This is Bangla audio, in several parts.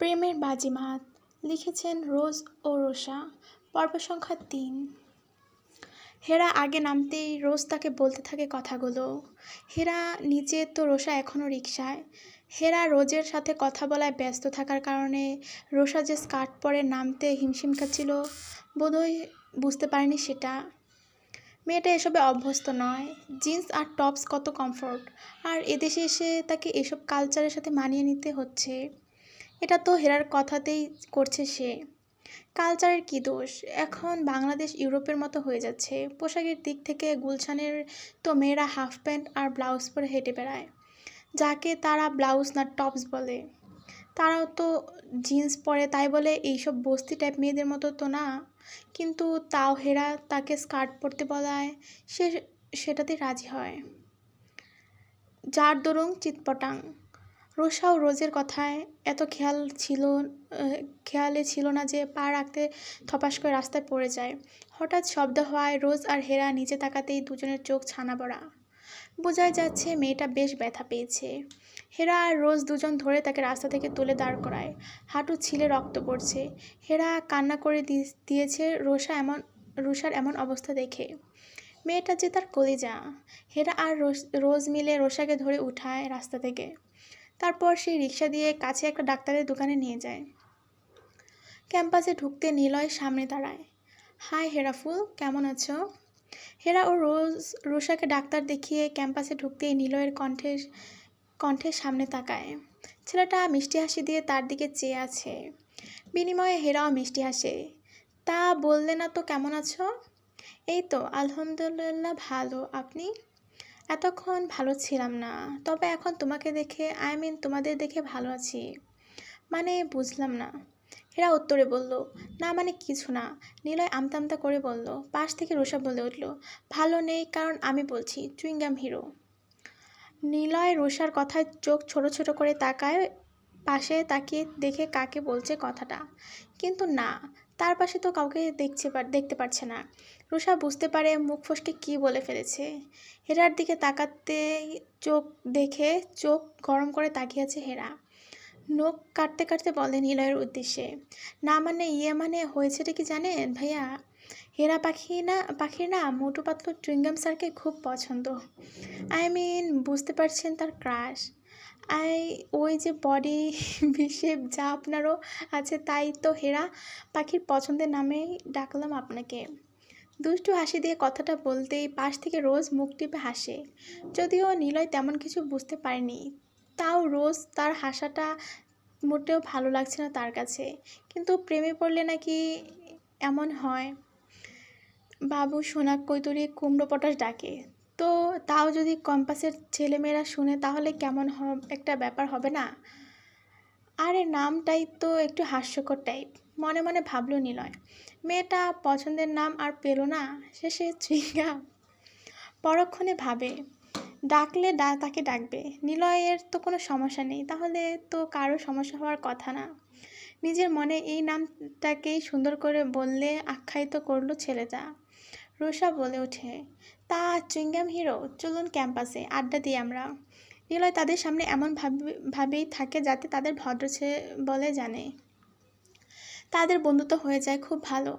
প্রেমের বাজিমাত লিখেছেন রোজ ও রোষা। পর্ব সংখ্যা ৩। হেরা আগে নামতেই রোজ তাকে বলতে থাকে কথাগুলো। হেরা নিচে তো রোষা এখনও রিকশায়। হেরা রোজের সাথে কথা বলায় ব্যস্ত থাকার কারণে রোষা যে স্কার্ট পরে নামতে হিমশিম খাচ্ছিল বোধহয় বুঝতে পারেনি সেটা। মেয়েটা এসবে অভ্যস্ত নয়। জিন্স আর টপস কত কমফোর্ট, আর এদেশে এসে তাকে এসব কালচারের সাথে মানিয়ে নিতে হচ্ছে। এটা তো হেরার কথাতেই করছে সে। কালচারের কী দোষ, এখন বাংলাদেশ ইউরোপের মতো হয়ে যাচ্ছে। পোশাকের দিক থেকে গুলশানের তো মেয়েরা হাফ প্যান্ট আর ব্লাউজ পরে হেঁটে বেড়ায়, যাকে তারা ব্লাউজ না টপস বলে। তারাও তো জিন্স পরে, তাই বলে এইসব বস্তি টাইপ মেয়েদের মতো তো না। কিন্তু তাও হেরা তাকে স্কার্ট পরতে বলায় সে সেটাতে রাজি হয়। যার দরুন চিৎপটাং। রোষা ও রোজের কথায় এত খেয়ালে ছিল না যে পা রাখতে থপাস করে রাস্তায় পড়ে যায়। হঠাৎ শব্দ হওয়ায় রোজ আর হেরা নিচে তাকাতেই দুজনের চোখ ছানা বড়া। বোঝাই যাচ্ছে মেয়েটা বেশ ব্যথা পেয়েছে। হেরা আর রোজ দুজন ধরে তাকে রাস্তা থেকে তুলে দাঁড় করায়। হাঁটু ছিলে রক্ত পড়ছে। হেরা কান্না করে দিয়েছে রোষার এমন অবস্থা দেখে। মেয়েটা যে তার কলিজা। হেরা আর রোজ মিলে রোষাকে ধরে উঠায় রাস্তা থেকে। তারপর সেই রিক্সা দিয়ে কাছে একটা ডাক্তারের দোকানে নিয়ে যায়। ক্যাম্পাসে ঢুকতে নিলয় সামনে দাঁড়ায়। হাই হেরাফুল, কেমন আছো? হেরা ও রোষাকে ডাক্তার দেখিয়ে ক্যাম্পাসে ঢুকতেই নিলয়ের কণ্ঠের সামনে তাকায়। ছেলেটা মিষ্টি হাসি দিয়ে তার দিকে চেয়ে আছে। বিনিময়ে হেরাও মিষ্টি হাসে। তা বললে না তো কেমন আছো? এই তো আলহামদুলিল্লাহ ভালো, আপনি? এতক্ষণ ভালো ছিলাম না, তবে এখন তোমাকে দেখে তোমাদের দেখে ভালো আছি। মানে বুঝলাম না। হেরা উত্তরে বলল, না মানে কিছু না। নিলয় আমতা আমতা করে বলল। পাশ থেকে রোষা বলে উঠল, ভালো নেই কারণ আমি বলছি চুইংগাম হিরো। নিলয় রোষার কথায় চোখ ছোট ছোট করে তাকায়, পাশে তাকিয়ে দেখে কাকে বলছে কথাটা। কিন্তু না, তার পাশে তো কাউকে দেখতে পারছে না। রোষা বুঝতে পারে মুখ ফসকে কী বলে ফেলেছে। হেরার দিকে তাকাতে চোখ গরম করে তাকিয়েছে হেরা। নখ কাটতে কাটতে বলে নিলয়ের উদ্দেশ্যে, না মানে মানে হয়েছেটা কি জানেন ভাইয়া? হেরা পাখির না মোটু পাতলু চুইংগাম স্যারকে খুব পছন্দ। বুঝতে পারছেন, তার ক্রাশ। ওই যে বডি শেপ যা আপনারও আছে, তাই তো হেরা পাখির পছন্দের নামেই ডাকলাম আপনাকে। দুষ্টু হাসি দিয়ে কথাটা বলতেই পাশ থেকে রোজ মুখ টিপে হাসে। যদিও নিলয় তেমন কিছু বুঝতে পারেনি, তাও রোজ তার হাসাটা মোটেও ভালো লাগছে না তার কাছে। কিন্তু প্রেমে পড়লে নাকি এমন হয়। বাবু সোনা কৈতরি কুমড়ো পটাশ ডাকে। তো তাও যদি ক্যাম্পাসের ছেলেমেয়েরা শুনে তাহলে কেমন একটা ব্যাপার হবে না? আরে নামটাই তো একটু হাস্যকর টাইপ, মনে মনে ভাবল নিলয়। মেয়েটা পছন্দের নাম আর পেল না, শেষে চুইংগাম। পরক্ষণে ভাবে, ডাকলে তাকে ডাকবে। নিলয়ের তো কোনো সমস্যা নেই, তাহলে তো কারো সমস্যা হওয়ার কথা না। নিজের মনে এই নামটাকেই সুন্দর করে বললে আখ্যায়িত করলো ছেলেটা। রোষা বলে ওঠে, তা চুইংগাম হিরো, চলুন ক্যাম্পাসে আড্ডা দিই আমরা। নিলয় তাদের সামনে এমন ভাবেই থাকে যাতে তাদের ভদ্র ছেলে বলে জানে। তাদের বন্ধুত্ব হয়ে যায় খুব ভালো।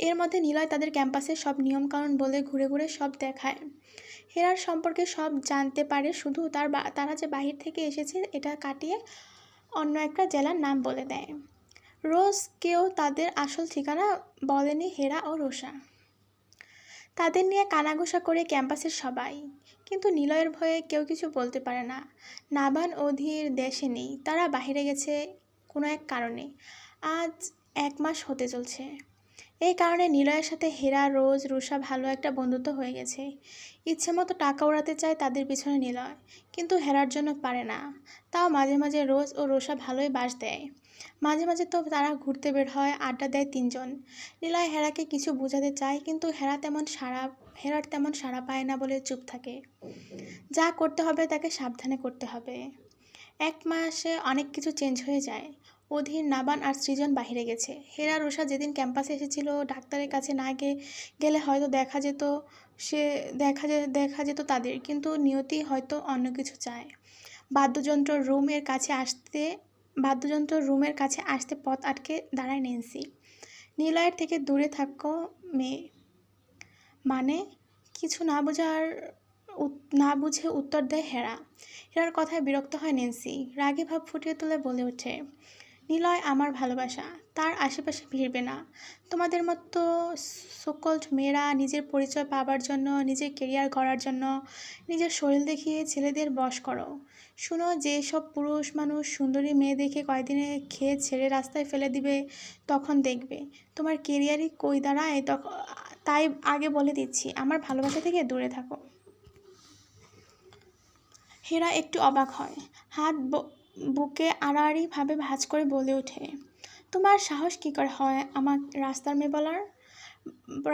এর মধ্যে নিলয় তাদের ক্যাম্পাসের সব নিয়মকানুন বলে ঘুরে ঘুরে সব দেখায়। হেরার সম্পর্কে সব জানতে পারে, শুধু তারা যে বাহির থেকে এসেছে এটা কাটিয়ে অন্য একটা জেলার নাম বলে দেয়। রোজকেও তাদের আসল ঠিকানা বলেনি হেরা ও রোষা। তাদের নিয়ে কানাঘুষা করে ক্যাম্পাসের সবাই, কিন্তু নিলয়ের ভয়ে কেউ কিছু বলতে পারে না। নাবান অধীর দেশে নেই, তারা বাহিরে গেছে কোনো এক কারণে। আজ 1 মাস হতে চলছে। এই কারণে নিলয়ের সাথে হেরা রোষা ভালো একটা বন্ধুত্ব হয়ে গেছে। ইচ্ছে মতো টাকা উড়াতে চায় তাদের পিছনে নিলয়, কিন্তু হেরার জন্য পারে না। তাও মাঝে মাঝে রোজ ও রোষা ভালোই বাস দেয়। মাঝে মাঝে তো তারা ঘুরতে বের হয়, আড্ডা দেয় 3 জন। নিলয় হেরাকে কিছু বোঝাতে চায়, কিন্তু হেরার তেমন সাড়া পায় না বলে চুপ থাকে। যা করতে হবে তাকে সাবধানে করতে হবে। 1 মাসে অনেক কিছু চেঞ্জ হয়ে যায়। অধীর, নাবান আর সৃজন বাহিরে গেছে। হেরা রোষা যেদিন ক্যাম্পাসে এসেছিল, ডাক্তারের কাছে না গেলে হয়তো দেখা যেত তাদের, কিন্তু নিয়তি হয়তো অন্য কিছু চায়। বাদ্যযন্ত্র রুমের কাছে আসতে বাদ্যযন্ত্র রুমের কাছে আসতে পথ আটকে দাঁড়ায় নেন্সি। নিলয়ের থেকে দূরে থাকো মেয়ে। মানে? কিছু না বুঝে উত্তর দেয় হেরা। হেরার কথায় বিরক্ত হয় নেন্সি, রাগে ভাব ফুটিয়ে তুলে বলে ওঠে, নিলয় আমার ভালোবাসা, তার আশেপাশে ভিড়বে না। তোমাদের মতো সকল্ড মেয়েরা নিজের পরিচয় পাবার জন্য, নিজের কেরিয়ার গড়ার জন্য নিজের শরীর দেখিয়ে ছেলেদের বশ করো। শুনো, যেসব পুরুষ মানুষ সুন্দরী মেয়ে দেখে কয়দিনে খেয়ে ছেড়ে রাস্তায় ফেলে দিবে, তখন দেখবে তোমার কেরিয়ারই কই দাঁড়ায়। তাই আগে বলে দিচ্ছি, আমার ভালোবাসা থেকে দূরে থাকো। হেরা একটু অবাক হয়, হাত বুকে আড়াআড়িভাবে ভাঁজ করে বলে ওঠে, তোমার সাহস কী করে হয় আমার রাস্তার মেয়ে বলার?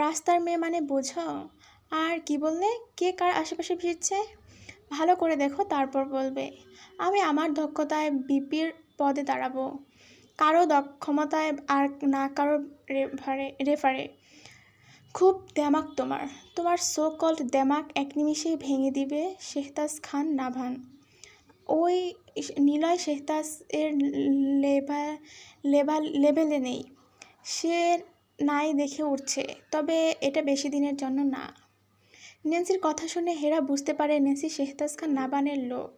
রাস্তার মেয়ে মানে বোঝো? আর কি বললে? কে কার আশেপাশে ভিড়ছে? ভালো করে দেখো, তারপর বলবে। আমি আমার দক্ষতায় বিপির পদে দাঁড়াবো, কারো ক্ষমতায় আর না কারো রেফারে। খুব দেমাক তোমার সো কল্ড দেমাক এক নিমিষেই ভেঙে দিবে শেহতাজ খান নাভান। ওই নিলয় শেহতাজ এর লেভেলে নেই। সে নাই দেখে উঠছে, তবে এটা বেশি দিনের জন্য না। নেন্সির কথা শুনে হেরা বুঝতে পারে নেন্সি শেহতাজ খান নাভানের লোক।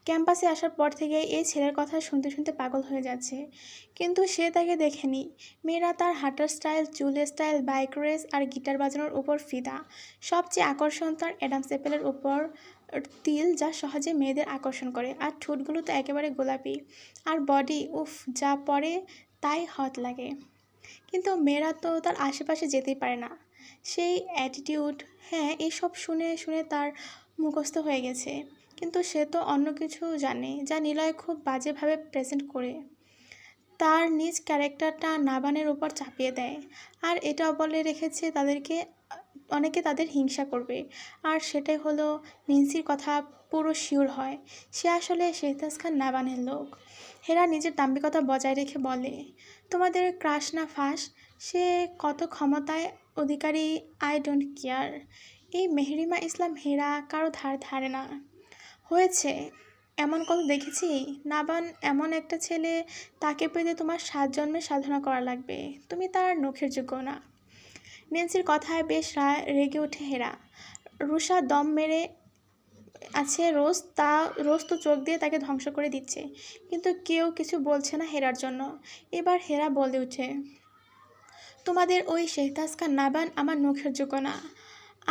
ক্যাম্পাসে আসার পর থেকে এই ছেলের কথা শুনতে শুনতে পাগল হয়ে যাচ্ছে, কিন্তু সে তাকে দেখেনি। মেয়েরা তার হাঁটার স্টাইল, চুলের স্টাইল, বাইক রেস আর গিটার বাজানোর উপর ফিদা। সবচেয়ে আকর্ষণ তার অ্যাডামস অ্যাপেলের উপর তিল, যা সহজে মেয়েদের আকর্ষণ করে। আর ঠোঁটগুলো তো একেবারে গোলাপি। আর বডি, উফ, যা পরে তাই হট লাগে। কিন্তু মেয়েরা তো তার আশেপাশে যেতেই পারে না। সেই অ্যাটিটিউড, হ্যাঁ, এসব শুনে শুনে তার মুখস্থ হয়ে গেছে। কিন্তু সে তো অন্য কিছু জানে, যা নিলয় খুব বাজেভাবে প্রেজেন্ট করে। তার নিজ ক্যারেক্টারটা নাভানের উপর চাপিয়ে দেয়। আর এটাও বলে রেখেছে অনেকে তাদের হিংসা করবে। আর সেটাই হলো, নেন্সির কথা পুরো শিওর হয়, সে আসলে শেহতাজ খান নাভানের লোক। হেরা নিজের দাম্ভিকতা বজায় রেখে বলে, তোমাদের ক্রাশ না ফাঁস, সে কত ক্ষমতায় অধিকারী আই ডোন্ট কেয়ার। এই মেহরিমা ইসলাম হেরা কারো ধারে না। হয়েছে, এমন কত দেখেছি। নাভান এমন একটা ছেলে, তাকে পেতে তোমার 7 জন্মের সাধনা করা লাগবে। তুমি তার নখের যোগ্য না। নেন্সির কথায় বেশ রেগে ওঠে হেরা। রুষা দম মেরে আছে, রোজ তো চোখ দিয়ে তাকে ধ্বংস করে দিচ্ছে, কিন্তু কেউ কিছু বলছে না হেরার জন্য। এবার হেরা বলে ওঠে, তোমাদের ওই শেহতাজ খান নাভান আমার নখের যোগ্য না।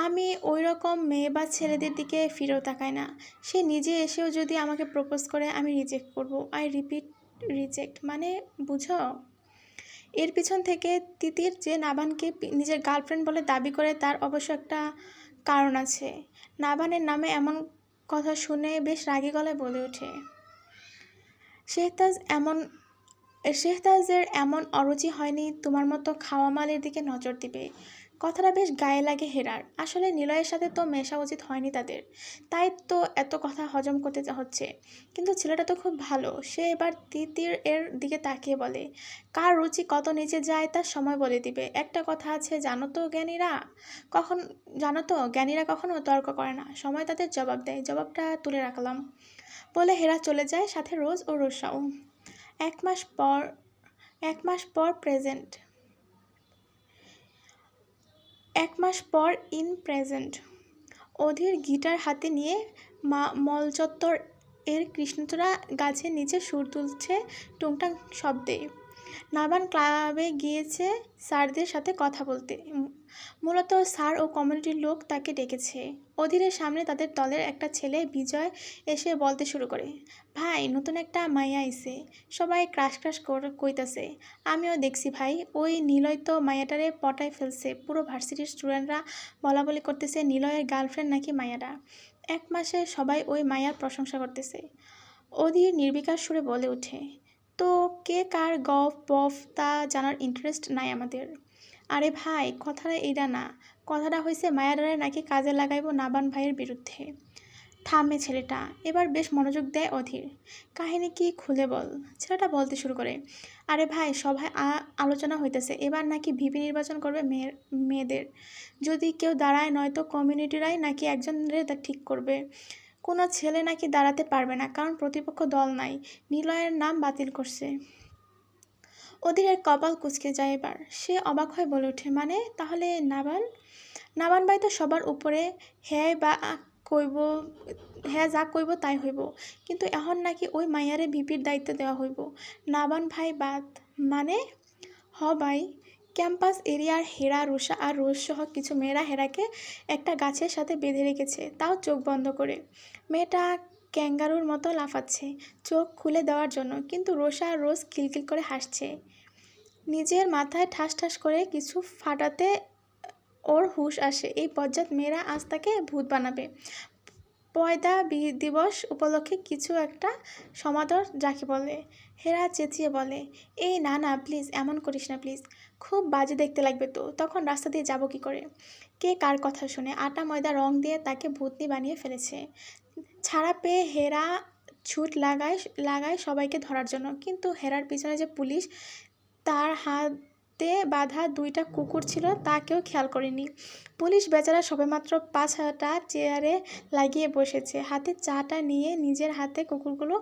আমি ওই রকম মেয়ে বা ছেলেদের দিকে ফিরেও তাকাই না। সে নিজে এসেও যদি আমাকে প্রপোজ করে, আমি রিজেক্ট করব। I repeat, reject. মানে বুঝো? এর পিছন থেকে তিতির যে নাভানকে নিজের গার্লফ্রেন্ড বলে দাবি করে, তার অবশ্য একটা কারণ আছে। নাভানের নামে এমন কথা শুনে বেশ রাগী গলায় বলে ওঠে, শেহতাজের এমন অরুচি হয়নি তোমার মতো খাওয়া মালের দিকে নজর দিবে। কথাটা বেশ গায়ে লাগে হেরার। আসলে নিলয়ের সাথে তো মেশা উচিত হয়নি তাদের, তাই তো এত কথা হজম করতে হচ্ছে। কিন্তু ছেলেটা তো খুব ভালো। সে এবার তিতির এর দিকে তাকিয়ে বলে, কার রুচি কত নিচে যায় তার সময় বলে দিবে। একটা কথা আছে, জানো তো জ্ঞানীরা কখনো তর্ক করে না, সময় তাদের জবাব দেয়। জবাবটা তুলে রাখলাম। বলে হেরা চলে যায়, সাথে রোজ ও রোসাও। এক মাস পর ইন প্রেজেন্ট। অধীর গিটার হাতে নিয়ে মলচত্বর এর কৃষ্ণচূড়া গাছের নিচে সুর তুলছে টুংটাং শব্দে। নাভান ক্লাবে গিয়েছে স্যারদের সাথে কথা বলতে। মূলত স্যার ও কমিউনিটির লোক তাকে ডেকেছে। অধীরের সামনে তাদের দলের একটা ছেলে বিজয় এসে বলতে শুরু করে, ভাই, নতুন একটা মাইয়া আইছে, সবাই ক্রাশ কইতাছে। আমিও দেখছি ভাই, ওই নিলয় তো মাইয়াটারে পটায় ফেলছে। পুরো ভার্সিটির স্টুডেন্টরা বলাবলি করতেছে নিলয়ের গার্লফ্রেন্ড নাকি মাইয়াটা। 1 মাসে সবাই ওই মাইয়ার প্রশংসা করতেছে। অধীর নির্বিকার সুরে বলে ওঠে, তো কে কার গফ বফ তা জানার ইন্টারেস্ট নাই আমাদের। আরে ভাই, কথাটা এইটা না, কথাটা হয়েছে মায়াডারে নাকি কাজে লাগাইব নাভান ভাইয়ের বিরুদ্ধে। থামে ছেলেটা। এবার বেশ মনোযোগ দেয় অধীর। কাহিনী কি খুলে বল। ছেলেটা বলতে শুরু করে, আরে ভাই, সভায় আলোচনা হইতেছে, এবার নাকি ভিপি নির্বাচন করবে মেয়েদের। যদি কেউ দাঁড়ায়, নয়তো কমিউনিটিরাই নাকি একজনের ঠিক করবে কোনো ছেলে নাকি দাঁড়াতে পারবে না, কারণ প্রতিপক্ষ দল নাই, নিলয়ের নাম বাতিল করছে। অধীরের কপাল কুঁচকে যায় এবার। সে অবাক হয়ে বলে ওঠে, মানে তাহলে নাবান? নাবান ভাই তো সবার উপরে, হ্যাঁ বা কইব, হ্যাঁ যা কইব তাই হইব, কিন্তু এখন নাকি ওই মাইয়ারে ভিপির দায়িত্ব দেওয়া হইব। নাবান ভাই বাদ মানে? হ ভাই, ক্যাম্পাস এরিয়ার হেরা, রুষা আর রোজ সহ কিছু মেয়েরা হেরাকে একটা গাছের সাথে বেঁধে রেখেছে, তাও চোখ বন্ধ করে। মেয়েটা ক্যাঙ্গারুর মতো লাফাচ্ছে চোখ খুলে দেওয়ার জন্য, কিন্তু রোষা আর রোজ খিলখিল করে হাসছে। নিজের মাথায় ঠাস ঠাস করে কিছু ফাটাতে ওর হুঁশ আসে, এই বজ্জাত মেয়েরা আজ তাকে ভূত বানাবে। পয়দা দিবস উপলক্ষে কিছু একটা সমাদর যাকে বলে। হেরা চেঁচিয়ে বলে, এই না না প্লিজ, এমন করিস না প্লিজ, খুব বাজে দেখতে লাগবে তো, তখন রাস্তা দিয়ে যাবো কী করে? কে কার কথা শুনে আটা ময়দা রং দিয়ে তাকে ভূতনি বানিয়ে ফেলেছে। ছাড়া পেয়ে হেরা ছুট লাগায় সবাইকে ধরার জন্য, কিন্তু হেরার পিছনে যে পুলিশ, তার হাতে বাঁধা 2টা কুকুর ছিল তা কেউ খেয়াল করেনি। পুলিশ বেচারা সবেমাত্র 5টা চেয়ারে লাগিয়ে বসেছে, হাতে চাটা নিয়ে নিজের হাতে কুকুরগুলো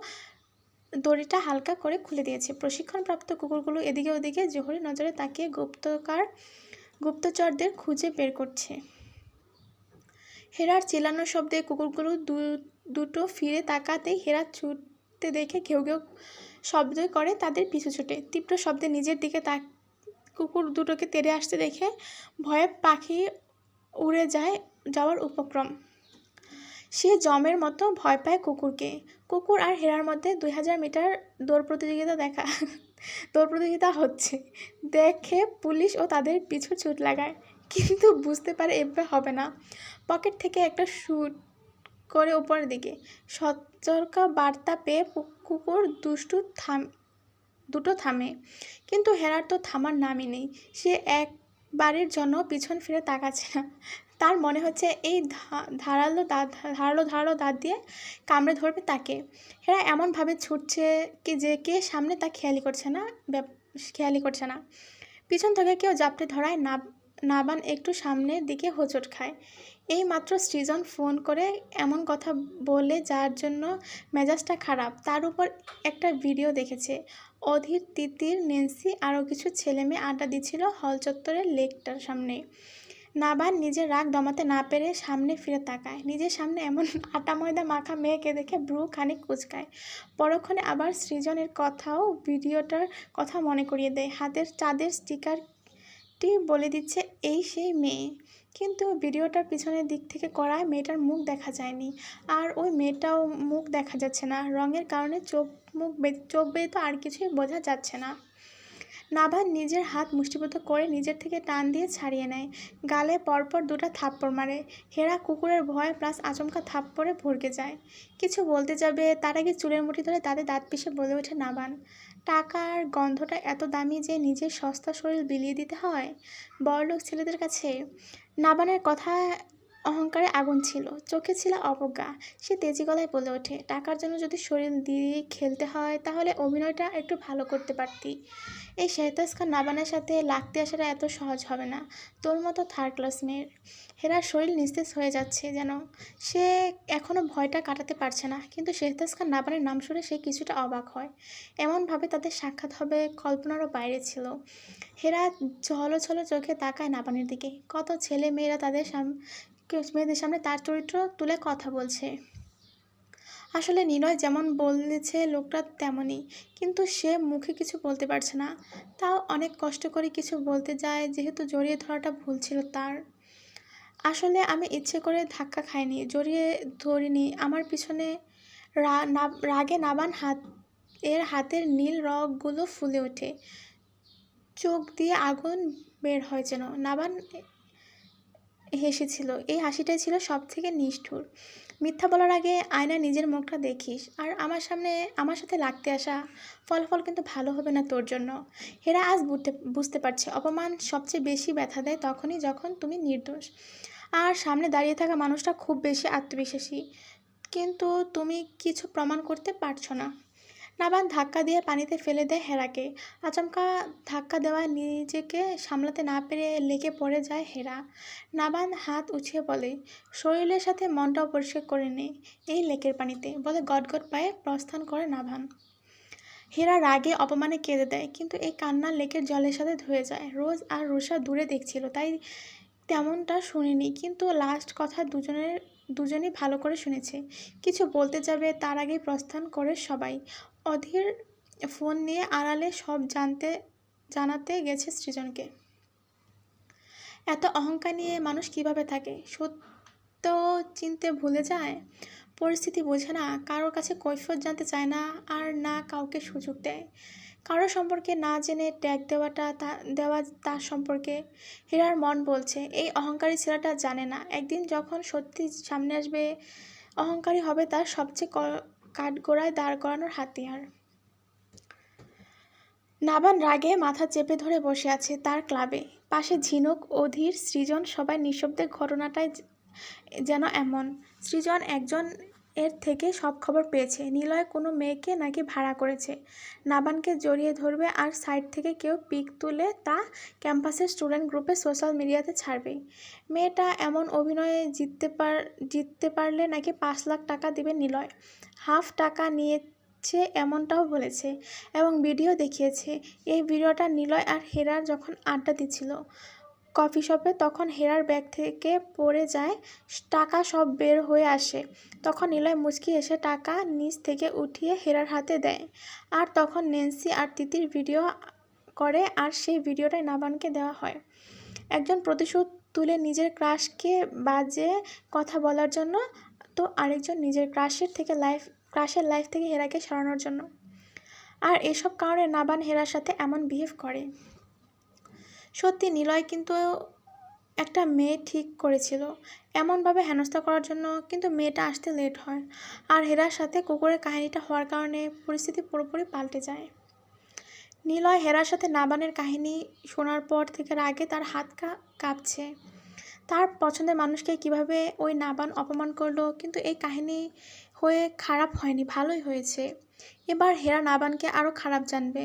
দড়িটা হালকা করে খুলে দিয়েছে। প্রশিক্ষণপ্রাপ্ত কুকুরগুলো এদিকে ওদিকে জোহরি নজরে তাকিয়ে গুপ্তচরদের খুঁজে বের করছে। হেরার চিল্লানোর শব্দে কুকুরগুলো দুটো ফিরে তাকাতেই হেরা ছুটতে দেখে ঘেউ ঘেউ শব্দ করে তাদের পিছু ছুটে। তীব্র শব্দে নিজের দিকে কুকুর দুটোকে তেড়ে আসতে দেখে ভয়ে পাখি উড়ে যাওয়ার উপক্রম। সে জমের মতো ভয় পায় কুকুরকে। কুকুর আর হেরার মধ্যে 2000 মিটার দৌড় প্রতিযোগিতা হচ্ছে দেখে পুলিশ ও তাদের পিছু ছুট লাগায়, কিন্তু বুঝতে পারে এভাবে হবে না। পকেট থেকে একটা শুট করে উপরের দিকে। সতর্ক বার্তা পেয়ে কুকুর দুটো থামে, কিন্তু হেরার তো থামার নামই নেই। সে একবারের জন্য পিছন ফিরে তাকাচ্ছে না। তার মনে হচ্ছে এই ধারালো দাঁত দিয়ে কামড়ে ধরবে তাকে। হেরা এমনভাবে ছুটছে যে কে সামনে তা খেয়ালই করছে না। পিছন থেকে কেউ জাপটে ধরায় নাবান একটু সামনের দিকে হোঁচট খায়। এই মাত্র সৃজন ফোন করে এমন কথা বলে যার জন্য মেজাজটা খারাপ, তার উপর একটা ভিডিও দেখেছে। অধীর, তিতির, নেন্সি আরও কিছু ছেলেমেয়ে আড্ডা দিচ্ছিল হল চত্বরের লেকটার সামনে। নাবান নিজের রাগ দমাতে না পেরে সামনে ফিরে তাকায়। নিজের সামনে এমন আটা ময়দা মাখা মেয়েকে দেখে ব্রু খানিক কুঁচকায়। পরক্ষণে আবার সৃজনের কথাও ভিডিওটার কথা মনে করিয়ে দেয়। হাতের চাঁদের স্টিকারটি বলে দিচ্ছে এই সেই মেয়ে, কিন্তু ভিডিওটার পিছনের দিক থেকে করায় মেয়েটার মুখ দেখা যায়নি, আর ওই মেয়েটাও মুখ দেখা যাচ্ছে না। রঙের কারণে চোখ বেয়ে তো আর কিছুই বোঝা যাচ্ছে না। নাভান নিজের হাত মুষ্টিবদ্ধ করে নিজের থেকে টান দিয়ে ছাড়িয়ে নেয়। গালে পরপর 2টা থাপ্পড় মারে। হেরা কুকুরের ভয়ে প্লাস আচমকা থাপ্পড়ে ভড়কে যায়। কিছু বলতে যাবে, তার আগে চুলের মুঠি ধরে তাদের দাঁত পিষে বলে ওঠে নাভান, টাকার গন্ধটা এত দামি যে নিজের সস্তা শরীর বিলিয়ে দিতে হয় বড়লোক ছেলেদের কাছে। নাভানের কথায় অহংকারে আগুন ছিল, চোখে ছিল অবজ্ঞা। সে তেজি গলায় বলে ওঠে, টাকার জন্য যদি শরীর দিয়ে খেলতে হয় তাহলে অভিনয়টা একটু ভালো করতে পারতি। এই শেহতাজ খান নাবানের সাথে লাগতে আসাটা এত সহজ হবে না তোর মতো 3rd ক্লাস মেয়ের। হেরার শরীর নিস্তেজ হয়ে যাচ্ছে যেন। সে এখনও ভয়টা কাটাতে পারছে না, কিন্তু শেহতাজ খান নাবানের নাম শুনে সে কিছুটা অবাক হয়। এমনভাবে তাদের সাক্ষাৎ হবে কল্পনারও বাইরে ছিল। হেরা ছলো চোখে তাকায় নাবানের দিকে। কত ছেলে মেয়েরা মেয়েদের সামনে তার চরিত্র তুলে কথা বলছে। আসলে নিলয় যেমন বলেছে লোকটা তেমনই, কিন্তু সে মুখে কিছু বলতে পারছে না। তাও অনেক কষ্ট করে কিছু বলতে যায়, যেহেতু জড়িয়ে ধরাটা ভুল ছিল তার। আসলে আমি ইচ্ছে করে ধাক্কা খাইনি, জড়িয়ে ধরিনি। আমার পিছনে রাগে নাবান হাতের নীল রগগুলো ফুলে ওঠে, চোখ দিয়ে আগুন বের হয় যেন। নাবান হেসেছিল, এই হাসিটাই ছিল সব থেকে নিষ্ঠুর। মিথ্যা বলার আগে আয়নায় নিজের মুখটা দেখিস, আর আমার সাথে লাগতে আসা ফলাফল কিন্তু ভালো হবে না তোর জন্য। হেরা আজ বুঝতে পারছে অপমান সবচেয়ে বেশি ব্যথা দেয় তখনই যখন তুমি নির্দোষ, আর সামনে দাঁড়িয়ে থাকা মানুষটা খুব বেশি আত্মবিশ্বাসী, কিন্তু তুমি কিছু প্রমাণ করতে পারছো না। নাবান ধাক্কা দিয়ে পানিতে ফেলে দেয় হেরাকে। আচমকা ধাক্কা দেওয়ায় নিজেকে সামলাতে না পেরে লেগে পড়ে যায় হেরা। নাবান হাত উঠিয়ে বলে, শরীরের সাথে মনটাও পরিষ্কার করে নে এই লেকের পানিতে, বলে গটগট পায়ে প্রস্থান করে নাবান। হেরা রাগে অপমানে কেঁদে দেয়, কিন্তু এই কান্না লেকের জলের সাথে ধুয়ে যায়। রোজ আর রুষা দূরে দেখছিল, তাই তেমনটা শুনিনি, কিন্তু লাস্ট কথা দুজনেই ভালো করে শুনেছে। কিছু বলতে যাবে তার আগেই প্রস্থান করে সবাই। অধীর ফোন নিয়ে আড়ালে সব জানাতে গেছে সৃজনকে। এত অহংকার নিয়ে মানুষ কিভাবে থাকে? সত্য চিনতে ভুলে যায়, পরিস্থিতি বোঝে না, কারোর কাছে কৈফিয়ত জানতে চায় না, আর না কাউকে সুযোগ দেয়। কারো সম্পর্কে না জেনে ট্যাগ দেওয়া তার সম্পর্কে। হীরার মন বলছে এই অহংকারী ছেলেটা জানে না একদিন যখন সত্যি সামনে আসবে, অহংকারী হবে তার সবচেয়ে কাঠগোড়ায় দাঁড় করানোর হাতিয়ার। নাবান রাগে মাথা চেপে ধরে বসে আছে তার ক্লাবে। পাশে ঝিনুক, অধীর, সৃজন সবাই নিঃশব্দে। ঘটনাটাই যেন এমন, সৃজন একজন এর থেকে সব খবর পেয়েছে। নিলয় কোনো মেয়েকে নাকি ভাড়া করেছে, নাবানকে জড়িয়ে ধরবে, আর সাইড থেকে কেউ পিক তুলে তা ক্যাম্পাসের স্টুডেন্ট গ্রুপে সোশ্যাল মিডিয়াতে ছাড়বে। মেয়েটা এমন অভিনয়ে জিততে পারলে নাকি 5 লাখ টাকা দেবে নিলয়। হাফ টাকা নিয়েছে এমনটাও বলেছে, এবং ভিডিও দেখিয়েছে। এই ভিডিওটা নিলয় আর হেরার যখন আড্ডা দিচ্ছিল কফি শপে, তখন হেরার ব্যাগ থেকে পড়ে যায় টাকা, সব বের হয়ে আসে। তখন নিলয় মুচকি এসে টাকা নিচ থেকে উঠিয়ে হেরার হাতে দেয়। আর তখন ন্যান্সি আর তিতির ভিডিও করে, আর সেই ভিডিওটাই নাবানকে দেওয়া হয়। একজন প্রতিশোধ তুলে নিজের ক্রাশকে বাজে কথা বলার জন্য, তো আরেকজন নিজের ক্রাশের লাইফ থেকে হেরাকে সরানোর জন্য। আর এসব কারণে নাবান হেরার সাথে এমন বিহেভ করে। সত্যি নিলয় কিন্তু একটা মেয়ে ঠিক করেছিল এমনভাবে হেনস্থা করার জন্য, কিন্তু মেয়েটা আসতে লেট হয়। আর হেরার সাথে কুকুরের কাহিনীটা হওয়ার কারণে পরিস্থিতি পুরোপুরি পাল্টে যায়। নিলয় হেরার সাথে নাবানের কাহিনী শোনার পর থেকে রাগে তার হাত কাঁপছে। তার পছন্দের মানুষকে কিভাবে ওই নাবান অপমান করলো, কিন্তু এই কাহিনী হয়ে খারাপ হয়নি, ভালোই হয়েছে। এবার হেরা নাবানকে আরও খারাপ জানবে,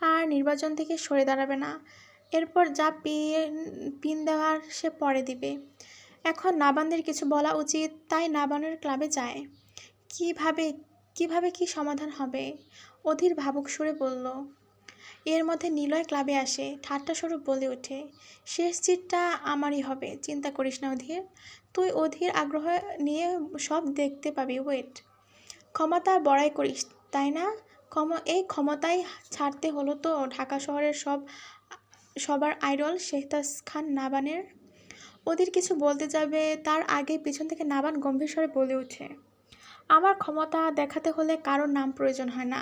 আর নির্বাচন থেকে সরে দাঁড়াবে না। এরপর যা পিন দেওয়ার সে পরে দিবে। এখন নাবানদের কিছু বলা উচিত, তাই নাবানের ক্লাবে যায়। কিভাবে কি সমাধান হবে? অধীর ভাবুক সুরে বলল। এর মধ্যে নিলয় ক্লাবে আসে, ঠাট্টা স্বরূপ বলে ওঠে, শেষ চিটটা আমারই হবে, চিন্তা করিস না অধীর। তুই অধীর আগ্রহ নিয়ে সব দেখতে পাবি, ওয়েট। ক্ষমতা বড়াই করিস তাই না? এই ক্ষমতাই ছাড়তে হলো তো ঢাকা শহরের সবার আইডল শেহতাজ খান নাবানের। অধীর কিছু বলতে যাবে, তার আগে পিছন থেকে নাবান গম্ভীর স্বরে বলে ওঠে, আমার ক্ষমতা দেখাতে হলে কারোর নাম প্রয়োজন হয় না,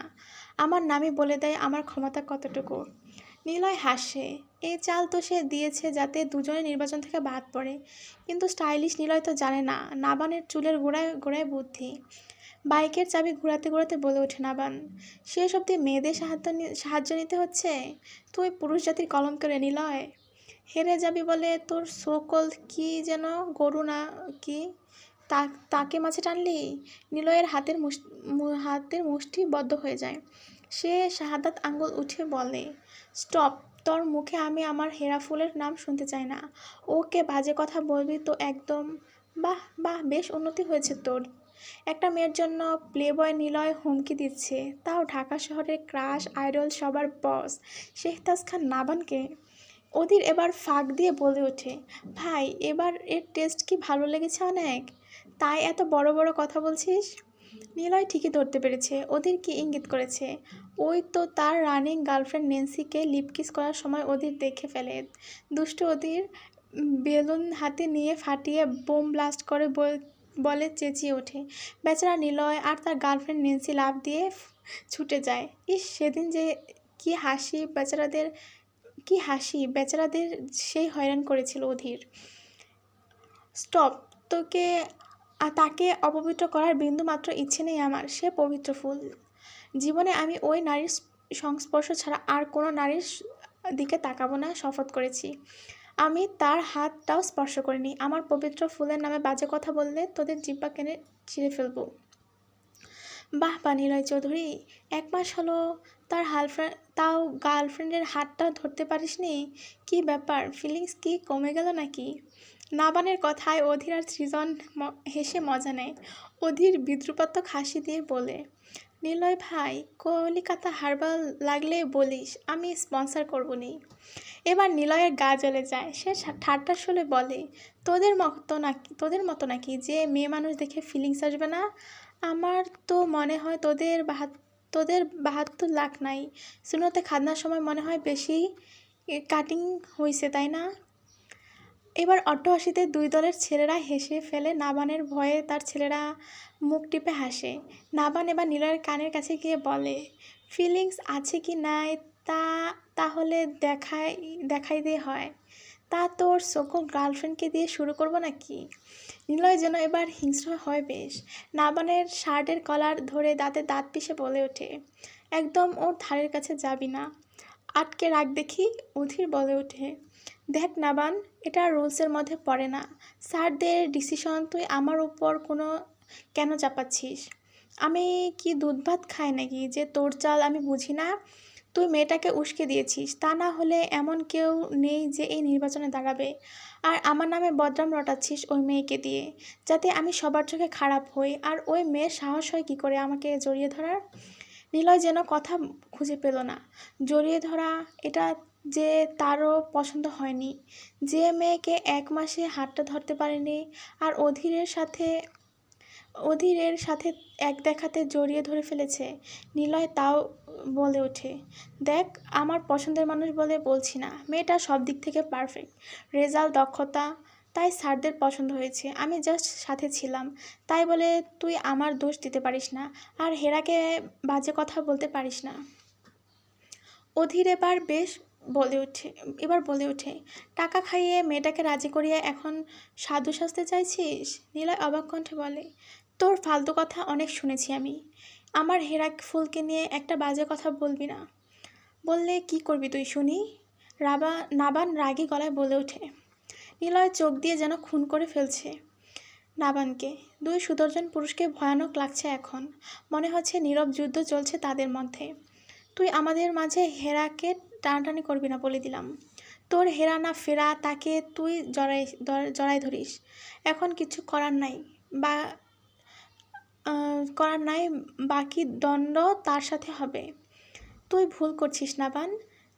আমার নামই বলে দেয় আমার ক্ষমতা কতটুকু। নিলয় হাসে, এই চাল তো সে দিয়েছে যাতে দুজনে নির্বাচন থেকে বাদ পড়ে, কিন্তু স্টাইলিশ নিলয় তো জানে না নাবানের চুলের গোড়ায় বুদ্ধি। বাইকের চাবি ঘোরাতে ঘোরাতে বলে ওঠে নাবান, শেষ অবধি মেয়েদের সাহায্য নিতে হচ্ছে। তুই পুরুষ জাতির কলঙ্ক রে নিলয়। হেরে যাবি বলে তোর সোকল কি যেন গরু না কি, তাকে মাঝে টানলি। নিলয়ের হাতের মুষ্টি বদ্ধ হয়ে যায়। সে শাহাদাত আঙ্গুল উঠে বলে, স্টপ, তোর মুখে আমি আমার হেরা ফুলের নাম শুনতে চাই না। ওকে বাজে কথা বলবি তো একদম। বাহ বাহ, বেশ উন্নতি হয়েছে তোর। একটা মেয়ের জন্য প্লেবয় নিলয় হুমকি দিচ্ছে, তাও ঢাকা শহরের ক্রাশ আইডল সবার বস শেহতাজ খান নাবানকে। অধীর এবার ফাঁক দিয়ে বলে ওঠে, ভাই এবার এর টেস্ট কি ভালো লেগেছে অনেক, তাই এত বড় বড় কথা বলছিস? নিলয় ঠিকই ধরতে পেরেছে অধীর কি ইঙ্গিত করেছে। ওই তো তার রানিং গার্লফ্রেন্ড নেন্সিকে লিপকিস করার সময় অধীর দেখে ফেলে। দুষ্টু অধীর বেলুন হাতে নিয়ে ফাটিয়ে বোম ব্লাস্ট করে বলে চেঁচিয়ে ওঠে। বেচারা নিলয় আর তার গার্লফ্রেন্ড নেন্সি লাফ দিয়ে ছুটে যায়। ইস, সেদিন যে কি হাসি বেচারাদের সেই হয়রান করেছিল অধীর। স্টপ, তাকে অপবিত্র করার বিন্দুমাত্র ইচ্ছে নেই আমার। সে পবিত্র ফুল। জীবনে আমি ওই নারীর সংস্পর্শ ছাড়া আর কোনো নারীর দিকে তাকাবো না, শপথ করেছি। আমি তার হাতটাও স্পর্শ করিনি। আমার পবিত্র ফুলের নামে বাজে কথা বললে তোদের জিহ্বা কেটে ছিঁড়ে ফেলবো। বাহ বা নিলয় চৌধুরী, 1 মাস হলো তাও গার্লফ্রেন্ডের হাতটা ধরতে পারিসনি? কি ব্যাপার, ফিলিংস কি কমে গেল নাকি? নাবানের কথায় অধীর আর সৃজন হেসে মজা নেয়। অধীর বিদ্রুপাত্মক হাসি দিয়ে বলে, নিলয় ভাই, কলিকাতা হারবাল লাগলে বলিস, আমি স্পন্সর করবো নি। এবার নিলয়ের গা জ্বলে যায়। সে ঠাট্টার সুরে বলে, তোদের মতো নাকি যে মেয়ে মানুষ দেখে ফিলিংস আসবে না? আমার তো মনে হয় তোদের 72 লাখ নাই। সুনতে খাদনার সময় মনে হয় বেশি কাটিং হইছে, তাই না? এবার অট্টহাসিতে 2 দলের ছেলেরা হেসে ফেলে। নাবানের ভয়ে তার ছেলেরা মুখ টিপে হাসে। নাবান এবার নিলয়ের কানের কাছে গিয়ে বলে, ফিলিংস আছে কি নাই তা তাহলে দেখাই দিয়ে হয়। তা তোর সকল গার্লফ্রেন্ডকে দিয়ে শুরু করবো নাকি? নিলয় যেন এবার হিংস্র হয় বেশ। নাবানের শার্টের কলার ধরে দাঁতে দাঁত পিষে বলে ওঠে, একদম ওর ধারের কাছে যাবি না। আটকে রাখ দেখি। অধীর বলে ওঠে, দেখ নাবান, এটা রুলসের মধ্যে পড়ে না। স্যারদের ডিসিশন তুই আমার উপর কেন চাপাচ্ছিস? আমি কি দুধ ভাত খাই নাকি যে তোর চাল আমি বুঝি না? তুই মেয়েটাকে উস্কে দিয়েছিস, তা না হলে এমন কেউ নেই যে এই নির্বাচনে দাঁড়াবে। আর আমার নামে বদনাম রটাচ্ছিস ওই মেয়েকে দিয়ে, যাতে আমি সবার চোখে খারাপ হই। আর ওই মেয়ের সাহস হয় কী করে আমাকে জড়িয়ে ধরার? নিলয় যেন কথা খুঁজে পেল না। জড়িয়ে ধরা, এটা যে তারও পছন্দ হয়নি। যে মেয়েকে 1 মাসে হাতটা ধরতে পারেনি আর অধীরের সাথে এক দেখাতে জড়িয়ে ধরে ফেলেছে। নিলয় তাও বলে ওঠে, দেখ, আমার পছন্দের মানুষ বলে বলছি না, মেয়েটা সব দিক থেকে পারফেক্ট, রেজাল্ট, দক্ষতা, তাই স্যারদের পছন্দ হয়েছে। আমি জাস্ট সাথে ছিলাম, তাই বলে তুই আমার দোষ দিতে পারিস না আর হেরাকে বাজে কথা বলতে পারিস না। অধীর এবার বলে ওঠে, টাকা খাইয়ে মেয়েটাকে রাজি করিয়ে এখন সাধু সাজতে চাইছিস? নিলয় অবাক কণ্ঠে বলে, তোর ফালতু কথা অনেক শুনেছি আমি। আমার হেরা ফুলকে নিয়ে একটা বাজে কথা বলবি না। বললে কি করবি তুই শুনি? নাবান রাগী গলায় বলে ওঠে। নিলয় চোখ দিয়ে যেন খুন করে ফেলছে নাবানকে। 2 সুদর্শন পুরুষকে ভয়ানক লাগছে এখন। মনে হচ্ছে নীরব যুদ্ধ চলছে তাদের মধ্যে। তুই আমাদের মাঝে হেরাকে টানাটানি করবি না বলে দিলাম। তোর হেরা না ফেরা, তাকে তুই জড়াই ধরিস। এখন কিছু করার নাই, বাকি দণ্ড তার সাথে হবে। তুই ভুল করছিস নাবান।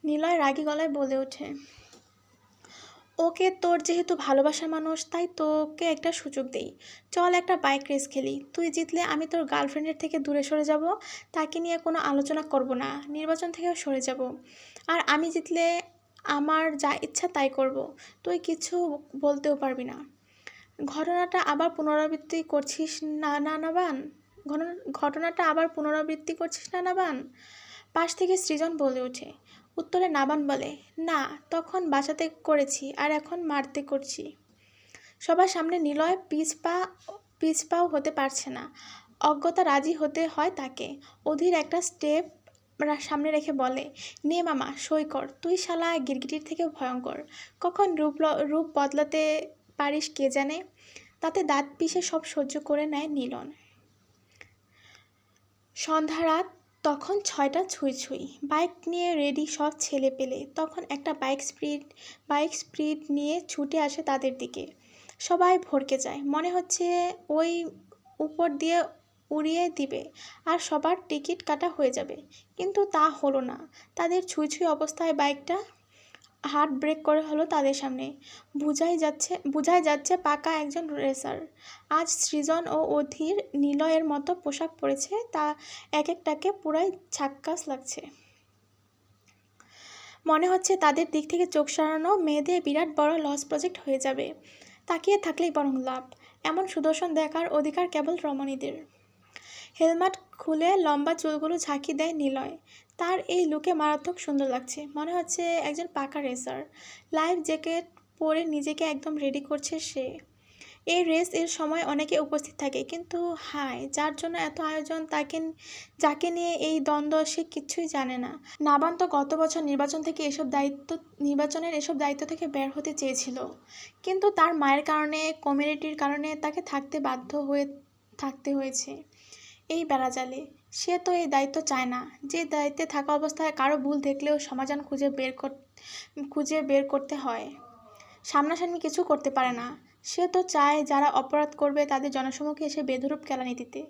নিলয় রাগী গলায় বলে ওঠে, ওকে তোর যেহেতু ভালোবাসার মানুষ, তাই তোকে একটা সুযোগ দেই। চল একটা বাইক রেস খেলি। তুই জিতলে আমি তোর গার্লফ্রেন্ডের থেকে দূরে সরে যাব, তাকে নিয়ে কোনো আলোচনা করব না, নির্বাচন থেকেও সরে যাব। আর আমি জিতলে আমার যা ইচ্ছা তাই করব, তুই কিছু বলতেও পারবি না। ঘটনাটা আবার পুনরাবৃত্তি করছিস না নাবান? পাশ থেকে সৃজন বলে ওঠে। উত্তরে নাবান বলে, না, তখন বাঁচাতে করেছি আর এখন মারতে করছি। সবার সামনে নিলয় পিছপাও হতে পারছে না। অজ্ঞতা রাজি হতে হয় তাকে। অধীর একটা স্টেপ সামনে রেখে বলে, নে মামা, সই কর। তুই শালা গিরগিটির থেকেও ভয়ঙ্কর। কখন রূপ বদলাতে পারিস কে জানে। তাতে দাঁত পিষে সব সহ্য করে নেয় নীলন। সন্ধ্যা রাত তখন 6টা ছুঁই। বাইক নিয়ে রেডি সব ছেলে পেলে। তখন একটা বাইক স্পিড নিয়ে ছুটে আসে তাদের দিকে। সবাই ভড়কে যায়। মনে হচ্ছে ওই উপর দিয়ে উড়িয়ে দিবে আর সবার টিকিট কাটা হয়ে যাবে। কিন্তু তা হলো না। তাদের ছুঁই অবস্থায় বাইকটা হার্ট ব্রেক করে হলো তাদের সামনে। বুঝাই যাচ্ছে পাকা একজন রেসার। আজ সৃজন ও অধীর নিলয়ের মতো পোশাক পরেছে, তা এক একটাকে পুরাই ঝাক্কাস লাগছে। মনে হচ্ছে তাদের দিক থেকে চোখ সরানো মেয়েদের বিরাট বড় লস প্রজেক্ট হয়ে যাবে। তাকিয়ে থাকলেই বরং লাভ। এমন সুদর্শন দেখার অধিকার কেবল রমণীদের। হেলমেট খুলে লম্বা চুলগুলো ঝাঁকি দেয় নিলয়। তার এই লুকে মারাত্মক সুন্দর লাগছে। মনে হচ্ছে একজন পাকা রেসার। লাইফ জ্যাকেট পরে নিজেকে একদম রেডি করছে সে। এই রেস এর সময় অনেকে উপস্থিত থাকে, কিন্তু হায়, যার জন্য এত আয়োজন, যাকে নিয়ে এই দ্বন্দ্ব, সে কিচ্ছুই জানে না। নাবান তো গত বছর নির্বাচনের এসব দায়িত্ব থেকে বের হতে চেয়েছিল, কিন্তু তার মায়ের কারণে, কমিউনিটির কারণে তাকে থাকতে বাধ্য হয়ে থাকতে হয়েছে। এই বেড়াজালে। সে তো এই দায়িত্ব চায় না, যে দায়িত্বে থাকা অবস্থায় কারো ভুল দেখলেও সমাধান খুঁজে বের করতে হয়, সামনাসামনি কিছু করতে পারে না। সে তো চায় যারা অপরাধ করবে তাদের জনসমক্ষে এসে বেধড়ক কেলানি দিতে,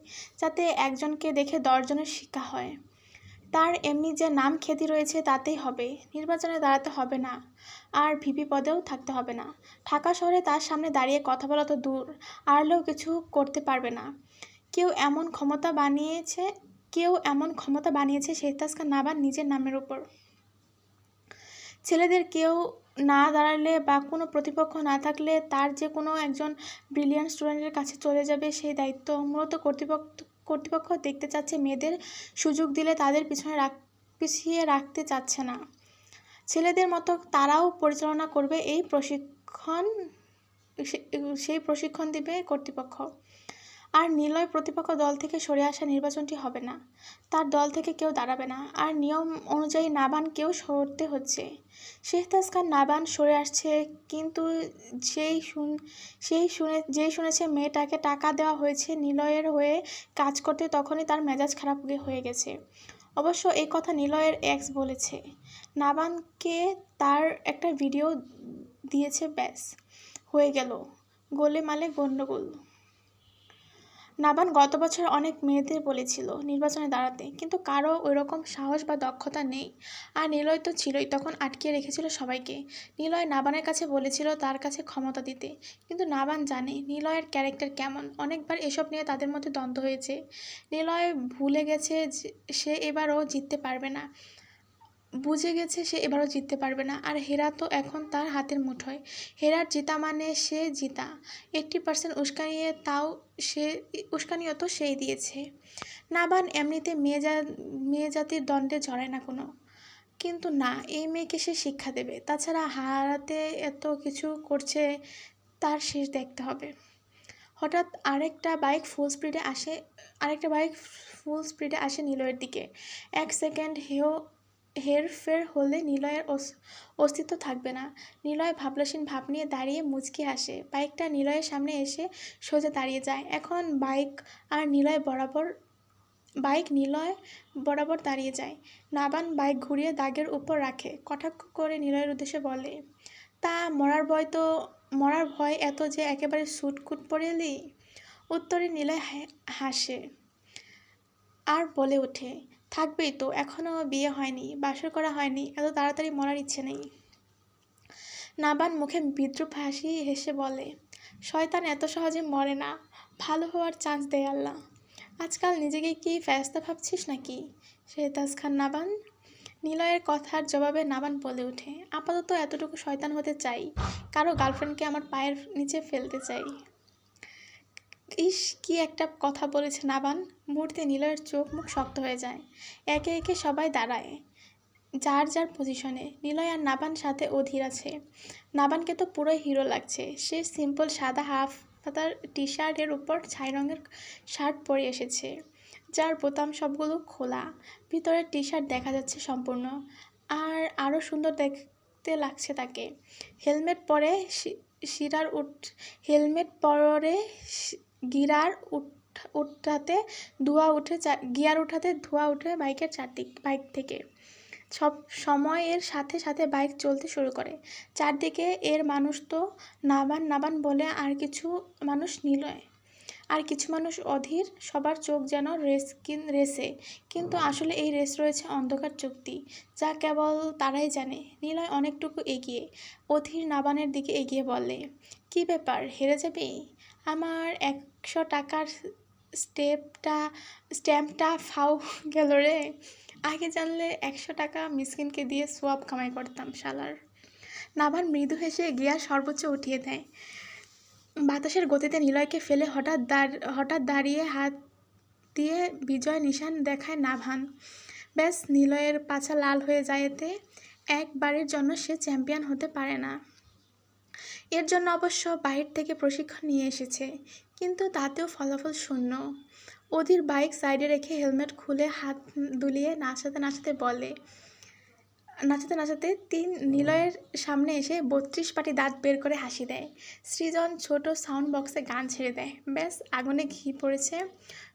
যাতে একজনকে দেখে 10 জনের শিক্ষা হয়। তার এমনি যে নাম খ্যাতি রয়েছে তাতেই হবে, নির্বাচনে দাঁড়াতে হবে না, আর ভিপি পদেও থাকতে হবে না। ঢাকা শহরে তার সামনে দাঁড়িয়ে কথা বলা তো দূর, আড়লেও কিছু করতে পারবে না। কেউ এমন ক্ষমতা বানিয়েছে শেহতাজ খান নাবান নিজের নামের উপর। ছেলেদের কেউ না দাঁড়ালে বা কোনো প্রতিপক্ষ না থাকলে তার যে কোনো একজন ব্রিলিয়ান্ট স্টুডেন্টের কাছে চলে যাবে সেই দায়িত্ব। মূলত কর্তৃপক্ষ দেখতে চাচ্ছে মেয়েদের সুযোগ দিলে তাদের পিছিয়ে রাখতে চাচ্ছে না। ছেলেদের মতো তারাও পরিচালনা করবে সেই প্রশিক্ষণ দিবে কর্তৃপক্ষ। আর নিলয় প্রতিপক্ষ দল থেকে সরে আসা নির্বাচনটি হবে না, তার দল থেকে কেউ দাঁড়াবে না, আর নিয়ম অনুযায়ী নাবানকেও সরতে হচ্ছে। শেহতাজ খান নাবান সরে আসছে, কিন্তু যেই শুনেছে মেয়েটাকে টাকা দেওয়া হয়েছে নিলয়ের হয়ে কাজ করতে, তখনই তার মেজাজ খারাপ হয়ে গেছে। অবশ্য এই কথা নিলয়ের এক্স বলেছে। নাবানকে তার একটা ভিডিও দিয়েছে, ব্যাস হয়ে গেল গোলেমালে গণ্ডগোল। নাবান গত বছর অনেক মেয়েদের বলেছিল নির্বাচনে দাঁড়াতে, কিন্তু কারো ওইরকম সাহস বা দক্ষতা নেই। আর নিলয় তো ছিলই, তখন আটকিয়ে রেখেছিল সবাইকে। নিলয় নাবানের কাছে বলেছিল তার কাছে ক্ষমতা দিতে, কিন্তু নাবান জানে নিলয়ের ক্যারেক্টার কেমন। অনেকবার এসব নিয়ে তাদের মধ্যে দ্বন্দ্ব হয়েছে। নিলয় ভুলে গেছে সে এবারও জিততে পারবে না, বুঝে গেছে সে এবারও জিততে পারবে না। আর হেরা তো এখন তার হাতের মুঠোয়। হেরার জিতা মানে সে জিতা। 80% উস্কানিও তো সেই দিয়েছে। নাবান এমনিতে মেয়ে জাতির দ্বন্দ্বে জড়ায় না কোনো, কিন্তু না, এই মেয়েকে সে শিক্ষা দেবে। তাছাড়া হারাতে এত কিছু করছে, তার শেষ দেখতে হবে। হঠাৎ আরেকটা বাইক ফুল স্পিডে আসে নিলয়ের দিকে। 1 সেকেন্ড হেরফের হলে নিলয়ের অস্তিত্ব থাকবে না। নিলয় ভাবনাসীন ভাব নিয়ে দাঁড়িয়ে মুচকি হাসে। বাইকটা নিলয়ের সামনে এসে সোজা দাঁড়িয়ে যায়। এখন বাইক নিলয় বরাবর দাঁড়িয়ে যায়। নাবান বাইক ঘুরিয়ে দাগের উপর রাখে, কটাক্ষ করে নিলয়ের উদ্দেশ্যে বলে, তা মরার ভয় এত যে একেবারে সুটকুট পরে এলি? উত্তরে নিলয় হাসে আর বলে ওঠে, থাকবেই তো, এখনও বিয়ে হয়নি, বাসর করা হয়নি, এত তাড়াতাড়ি মরার ইচ্ছে নেই। নাবান মুখে বিদ্রুপ হাসি হেসে বলে, শয়তান এত সহজে মরে না, ভালো হওয়ার চান্স দেয় আল্লাহ। আজকাল নিজেকে কি ফেরেশতা ভাবছিস নাকি শেহতাজ খান নাবান? নিলয়ের কথার জবাবে নাবান বলে ওঠে, আপাতত এতটুকু শয়তান হতে চাই, কারো গার্লফ্রেন্ডকে আমার পায়ের নিচে ফেলতে চাই। ইস, কি একটা কথা বলেছে নাবান। মুহূর্তে নিলয়ের চোখ মুখ শক্ত হয়ে যায়। একে একে সবাই দাঁড়ায় যার যার পজিশনে। নিলয় আর নাবান সাথে অধীর আছে। নাবানকে তো পুরোই হিরো লাগছে। সে সিম্পল সাদা হাফ পাতার টি শার্টের উপর ছাই রঙের শার্ট পরে এসেছে, যার বোতাম সবগুলো খোলা। ভিতরের টি শার্ট দেখা যাচ্ছে সম্পূর্ণ, আর আরও সুন্দর দেখতে লাগছে তাকে। হেলমেট পরে গিয়ার উঠাতে ধোঁয়া উঠে বাইক থেকে। সব সময়ের সাথে সাথে বাইক চলতে শুরু করে। চারদিকে এর মানুষ তো নাবান বলে, আর কিছু মানুষ নিলয়, আর কিছু মানুষ অধীর। সবার চোখ যেন রেসে, কিন্তু আসলে এই রেস রয়েছে অন্ধকার চুক্তি, যা কেবল তারাই জানে। নিলয় অনেকটুকু এগিয়ে অধীর নাবানের দিকে এগিয়ে বলে, কি ব্যাপার, হেরে যাবি? আমার 100 টাকার স্ট্যাম্পটা ফাউ গেল রে। আগে জানলে 100 টাকা মিসকিনকে দিয়ে সোয়াব কামাই করতাম শালার। নাবান মৃদু হেসে গিয়ার সর্বোচ্চ উঠিয়ে দেয়। বাতাসের গতিতে নিলয়কে ফেলে হঠাৎ দাঁড়িয়ে হাত দিয়ে বিজয় নিশান দেখায় নাভান। ব্যাস, নিলয়ের পাছা লাল হয়ে যায়। এতে একবারের জন্য সে চ্যাম্পিয়ন হতে পারে না। এর জন্য অবশ্য বাহির থেকে প্রশিক্ষণ নিয়ে এসেছে, কিন্তু তাতেও ফলাফল শূন্য। অধীর বাইক সাইডে রেখে হেলমেট খুলে হাত দুলিয়ে নাচাতে নাচাতে নিলয়ের সামনে এসে 32 পাটি দাঁত বের করে হাসি দেয়। সৃজন ছোট সাউন্ড বক্সে গান ছেড়ে দেয়। ব্যাস, আগুনে ঘি পড়েছে।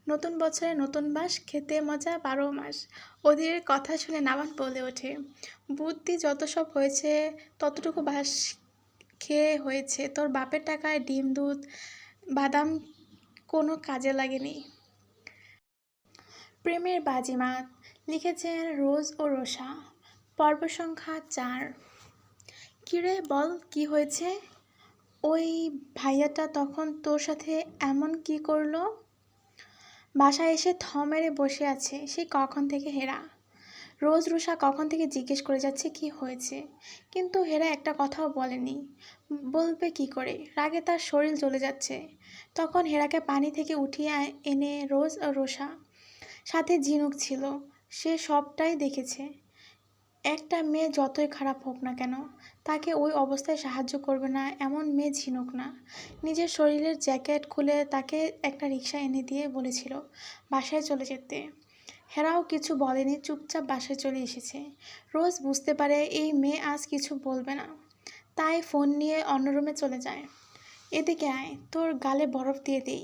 নতুন বছরে নতুন বাস, খেতে মজা 12 মাস। অধীরের কথা শুনে নাবান বলে ওঠে, বুদ্ধি যত সব হয়েছে ততটুকু বাস খেয়ে হয়েছে। তোর বাপের টাকায় ডিম দুধ বাদাম কোনো কাজে লাগেনি। প্রেমের বাজিমাত লিখেছেন রোজ ও রোষা। পর্ব সংখ্যা 4। কিরে বল কি হয়েছে? ওই ভাইয়াটা তখন তোর সাথে এমন কি করলো? বাসায় এসে থ মেরে বসে আছে সে কখন থেকে হেরা। রোজ রুষা কখন থেকে জিজ্ঞেস করে যাচ্ছে কি হয়েছে, কিন্তু হেরা একটা কথাও বলেনি। বলবে কি করে, রাগে তার শরীর জ্বলে যাচ্ছে। তখন হেরাকে পানি থেকে উঠিয়ে এনে রোজ আর রোষা, সাথে ঝিনুক ছিল, সে সবটাই দেখেছে। একটা মেয়ে যতই খারাপ হোক না কেন, তাকে ওই অবস্থায় সাহায্য করবে না এমন মেয়ে ঝিনুক না। নিজের শরীরের জ্যাকেট খুলে তাকে একটা রিকশা এনে দিয়ে বলেছিল বাসায় চলে যেতে। হেরাও কিছু বলেনি, চুপচাপ বাসায় চলে এসেছে। রোজ বুঝতে পারে এই মেয়ে আজ কিছু বলবে না, তাই ফোন নিয়ে অন্য রুমে চলে যায়। এদিকে আয়, তোর গালে বরফ দিয়ে দেই।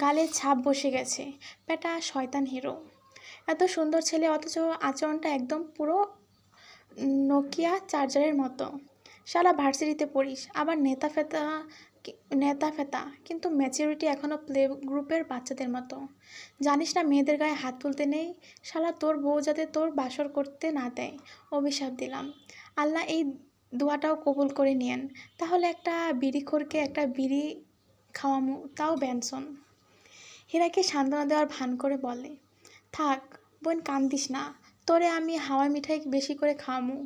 গালে ছাপ বসে গেছে, বেটা শয়তান হিরো। এত সুন্দর ছেলে অথচ আচরণটা একদম পুরো নোকিয়া চার্জারের মতো। শালা ভার্সিটিতে পড়িস, আবার নেতা ফেতা, কিন্তু ম্যাচিউরিটি এখনও প্লে গ্রুপের বাচ্চাদের মতো। জানিস না মেয়েদের গায়ে হাত তুলতে নেই। শালা তোর বউ যাতে তোর বাসর করতে না দেয়, অভিশাপ দিলাম। আল্লাহ এই দোয়াটাও কবুল করে নিয়েন। তাহলে একটা বিড়িখোরকে একটা বিড়ি খাওয়ামু, তাও বেনসন। হীরাকে সান্ত্বনা দেওয়ার ভান করে বলে, থাক বোন কান্দিস না, তোরে আমি হাওয়াই মিঠাই বেশি করে খাওয়ামু,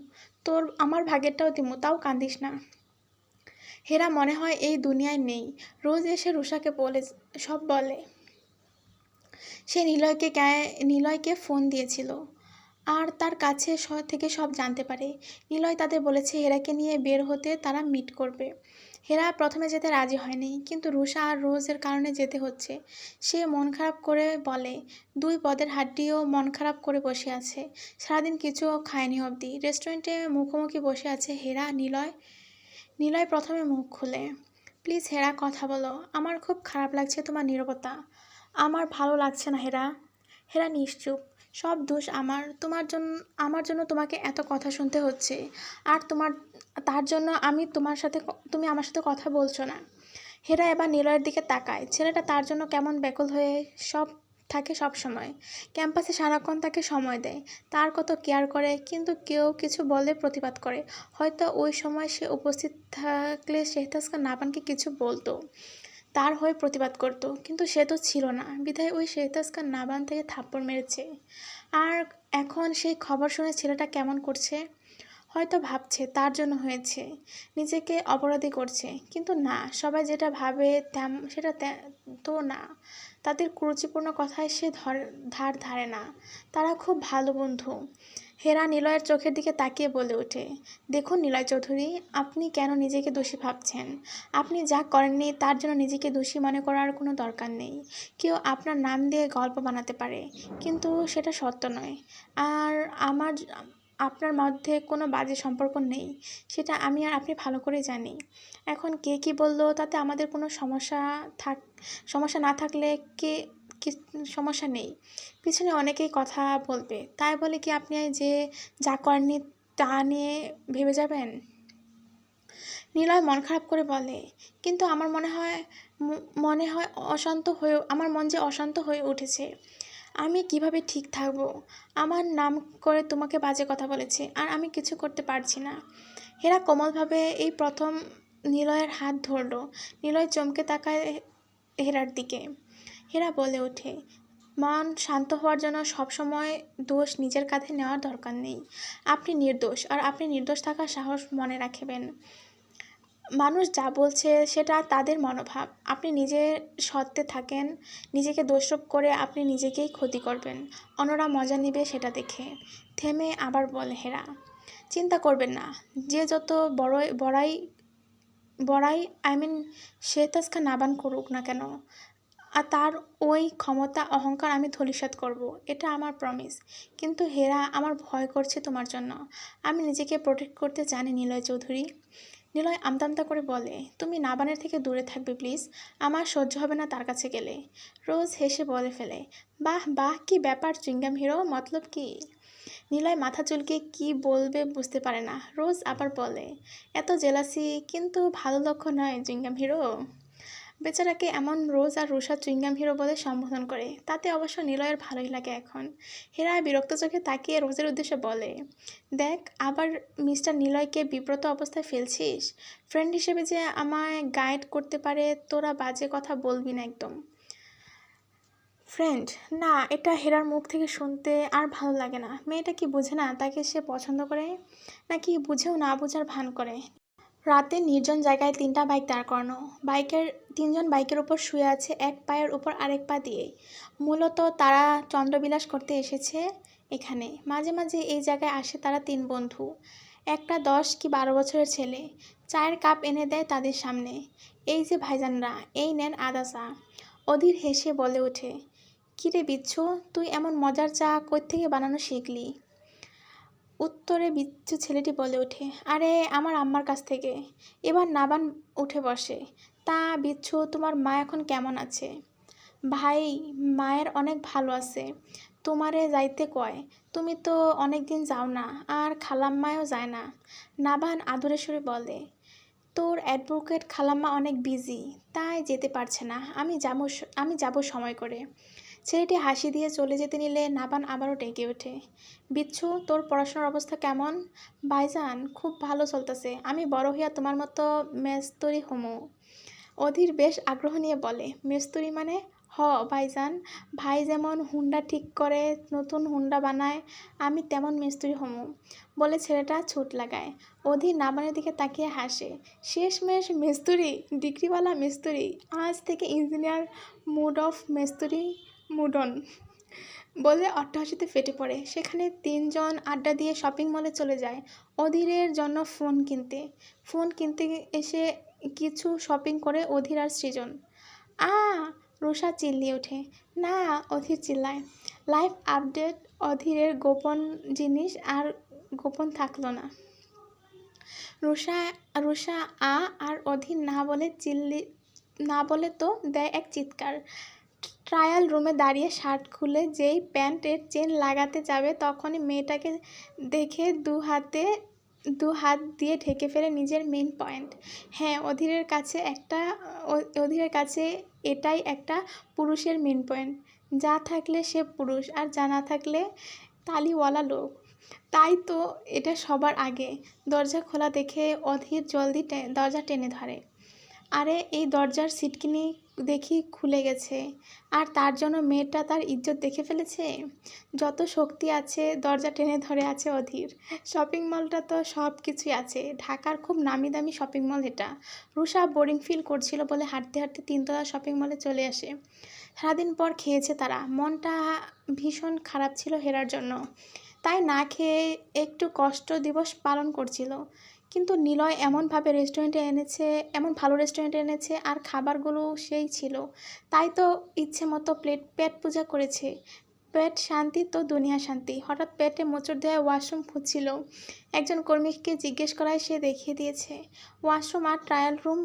তোর আমার ভাগেরটাও দিমু, তাও কান্দিস না। হেরা মনে হয় এই দুনিয়ায় নেই। রোজ এসে রুষাকে সব বলে। সে নিলয়কে ফোন দিয়েছিল আর তার কাছে থেকে সব জানতে পারে। নিলয় তাদের বলেছে হেরাকে নিয়ে বের হতে তারা মিট করবে। হেরা প্রথমে যেতে রাজি হয়নি, কিন্তু রুষা আর রোজের কারণে যেতে হচ্ছে। সে মন খারাপ করে বলে, 2 পদের হাড্ডিও মন খারাপ করে বসে আছে, সারাদিন কিছুও খায়নি অবধি। রেস্টুরেন্টে মুখোমুখি বসে আছে হেরা নিলয়। নিলয় প্রথমে মুখ খুলে, প্লিজ হেরা কথা বলো, আমার খুব খারাপ লাগছে তোমার নীরবতা। আমার ভালো লাগছে না হেরা। হেরা নিশ্চুপ। সব দোষ আমার, আমার জন্য তোমাকে এত কথা শুনতে হচ্ছে, আর তার জন্য তুমি আমার সাথে কথা বলছো না। হেরা এবার নিলয়ের দিকে তাকায়। ছেলেটা তার জন্য কেমন ব্যাকুল হয়ে থাকে সব সময়। ক্যাম্পাসে সারাক্ষণ তাকে সময় দেয়, তার কত কেয়ার করে, কিন্তু কেউ কিছু বলে প্রতিবাদ করে। হয়তো ওই সময় সে উপস্থিত থাকলে শেহতাজকা নাবানকে কিছু বলতো, তার হয়ে প্রতিবাদ করত, কিন্তু সে তো ছিল না, বিধায় ওই শেহতাজকা নাবান থেকে থাপ্পড় মেরেছে। আর এখন সেই খবর শুনে ছেলেটা কেমন করছে, হয়তো ভাবছে তার জন্য হয়েছে, নিজেকে অপরাধী করছে। কিন্তু না, সবাই যেটা ভাবে সেটা তো না। তাদের কুরুচিপূর্ণ কথায় সে ধারে না। তারা খুব ভালো বন্ধু। হেরা নিলয়ের চোখের দিকে তাকিয়ে বলে ওঠে, দেখুন নিলয় চৌধুরী, আপনি কেন নিজেকে দোষী ভাবছেন? আপনি যা করেননি তার জন্য নিজেকে দোষী মনে করার কোনো দরকার নেই। কেউ আপনার নাম দিয়ে গল্প বানাতে পারে, কিন্তু সেটা সত্য নয়। আর আপনার মধ্যে কোনো বাজে সম্পর্ক নেই, সেটা আমি আর আপনি ভালো করে জানি। এখন কে কী বললো তাতে আমাদের কোনো সমস্যা না থাকলে কি সমস্যা নেই। পিছনে অনেকেই কথা বলবে, তাই বলে কি আপনি যা করেননি তা নিয়ে ভেবে যাবেন? নিলয় মন খারাপ করে বলে, কিন্তু আমার মনে হয় আমার মন যে অশান্ত হয়ে উঠেছে। আমি কিভাবে ঠিক থাকবো? আমার নাম করে তোমাকে বাজে কথা বলেছে, আর আমি কিছু করতে পারছি না। হেরা কোমলভাবে এই প্রথম নিলয়ের হাত ধরল। নিলয় চমকে তাকায় হেরার দিকে। হেরা বলে ওঠে, মন শান্ত হওয়ার জন্য সবসময় দোষ নিজের কাঁধে নেওয়ার দরকার নেই। আপনি নির্দোষ, আর আপনি নির্দোষ থাকার সাহস মনে রাখবেন। মানুষ যা বলছে সেটা তাদের মনোভাব। আপনি নিজের সত্ত্বে থাকেন, নিজেকে দোষারোপ করে আপনি নিজেকেই ক্ষতি করবেন, অন্যরা মজা নেবে সেটা দেখে। থেমে আবার বলে হেরা, চিন্তা করবেন না, যে যত বড়াই শেহতাজকা নাবান করুক না কেন, আর তার ওই ক্ষমতা অহংকার আমি ধূলিসাৎ করব, এটা আমার প্রমিস। কিন্তু হেরা, আমার ভয় করছে তোমার জন্য। আমি নিজেকে প্রোটেক্ট করতে জানি নিলয় চৌধুরী। নিলয় আমতা করে বলে, তুমি নাবানের থেকে দূরে থাকবে প্লিজ, আমার সহ্য হবে না তার কাছে গেলে। রোজ হেসে বলে ফেলে, বাহ বাহ, কি ব্যাপার চুইংগাম হিরো, মতলব কি? নিলয় মাথা চুলকে কি বলবে বুঝতে পারে না। রোজ আবার বলে, এত জেলাসি কিন্তু ভালো লক্ষণ নয় চুইংগাম হিরো। বেচারাকে এমন রোজ আর রুষা চুইংগাম হিরো বলে সম্বোধন করে, তাতে অবশ্য নিলয়ের ভালোই লাগে এখন। হেরা বিরক্ত চোখে তাকিয়ে রোজের উদ্দেশ্যে বলে, দেখ আবার মিস্টার নিলয়কে বিব্রত অবস্থায় ফেলছিস। ফ্রেন্ড হিসেবে যে আমায় গাইড করতে পারে, তোরা বাজে কথা বলবি না একদম। ফ্রেন্ড না, এটা হেরার মুখ থেকে শুনতে আর ভালো লাগে না। মেয়েটা কি বোঝে না তাকে সে পছন্দ করে, নাকি বুঝেও না বোঝার ভান করে? রাতে নির্জন জায়গায় 3টা বাইক দাঁড় করানো। তিনজন বাইকের উপর শুয়ে আছে, এক পায়ের উপর আরেক পা দিয়ে। মূলত তারা চন্দ্রবিলাস করতে এসেছে এখানে। মাঝে মাঝে এই জায়গায় আসে তারা 3 বন্ধু। একটা 10 কি 12 বছরের ছেলে চায়ের কাপ এনে দেয় তাদের সামনে। এই যে ভাইজানরা, এই নেন আদা চা। অধীর হেসে বলে ওঠে, কিরে বিচ্ছু, তুই এমন মজার চা কোত্থেকে বানানো শিখলি? উত্তরে বিচ্ছু ছেলেটি বলে ওঠে, আরে আমার আম্মার কাছ থেকে। এবার নাবান উঠে বসে, তা বিচ্ছু, তোমার মা এখন কেমন আছে? ভাই, মায়ের অনেক ভালো আছে। তোমারে যাইতে কয়, তুমি তো অনেক দিন যাও না, আর খালাম্মায়ও যায় না। নাবান আদুরে সুরে বলে, তোর অ্যাডভোকেট খালাম্মা অনেক বিজি, তাই যেতে পারছে না। আমি যাব সময় করে। ছেলেটি হাসি দিয়ে চলে যেতে নিলে নাবান আবারও ডেকে ওঠে, বিচ্ছু, তোর পড়াশোনার অবস্থা কেমন? ভাইজান, খুব ভালো চলতেছে। আমি বড় হইয়া তোমার মতো মেস্তরি হমু। অধীর বেশ আগ্রহ নিয়ে বলে, মেস্তরি মানে? হ ভাইজান, ভাই যেমন হুন্ডা ঠিক করে নতুন হুন্ডা বানায়, আমি তেমন মিস্ত্রি হমু, বলে ছেলেটা ছুট লাগায়। অধীর নাবানের দিকে তাকিয়ে হাসে, শেষমেশ মিস্ত্রি, ডিগ্রিওয়ালা মিস্ত্রি, আজ থেকে ইঞ্জিনিয়ার মুড অফ মিস্ত্রি মুডন, বলে অট্টহাসিতে ফেটে পড়ে। সেখানে 3 জন আড্ডা দিয়ে শপিং মলে চলে যায় অধীরের জন্য ফোন কিনতে এসে কিছু শপিং করে অধীর আর সৃজন। আ রুষা চিল্লিয়ে ওঠে, না, অধীর চিল্লায়। লাইফ আপডেট, অধীরের গোপন জিনিস আর গোপন থাকলো না। রুষা রুষা আর অধীর না বলে তো দেয় এক চিৎকার। ট্রায়াল রুমে দাঁড়িয়ে শার্ট খুলে যেই প্যান্টের চেন লাগাতে যাবে, তখনই মেয়েটাকে দেখে দু হাত দিয়ে ঢেকে ফেলে নিজের মেন পয়েন্ট। হ্যাঁ, অধীরের কাছে এটাই একটা পুরুষের মেন পয়েন্ট। যা থাকলে সে পুরুষ, আর যা না থাকলে তালিওয়ালা লোক। তাই তো এটা সবার আগে। দরজা খোলা দেখে অধীর জলদি দরজা টেনে ধরে। আরে এই দরজার সিটকিনি দেখি খুলে গেছে, আর তার জন্য মেয়েটা তার ইজ্জত দেখে ফেলেছে। যত শক্তি আছে দরজা টেনে ধরে আছে অধীর। শপিং মলটা তো সব কিছুই আছে, ঢাকার খুব নামি দামি শপিং মল এটা। রুষা বোরিং ফিল করছিল বলে হাঁটতে হাঁটতে 3তলা শপিং মলে চলে আসে। সারাদিন পর খেয়েছে তারা, মনটা ভীষণ খারাপ ছিল হেরার জন্য, তাই না খেয়ে একটু কষ্ট দিবস পালন করছিল। কিন্তু নিলয় এমন ভালো রেস্টুরেন্টে এনেছে, আর খাবারগুলো সেই ছিল, তাই তো ইচ্ছে মতো পেট পূজা করেছে। পেট শান্তি তো দুনিয়া শান্তি। হঠাৎ পেটে মোচড় দেওয়ায় ওয়াশরুম খুঁজছিল, একজন কর্মীকে জিজ্ঞেস করায় সে দেখিয়ে দিয়েছে ওয়াশরুম আর ট্রায়াল রুম।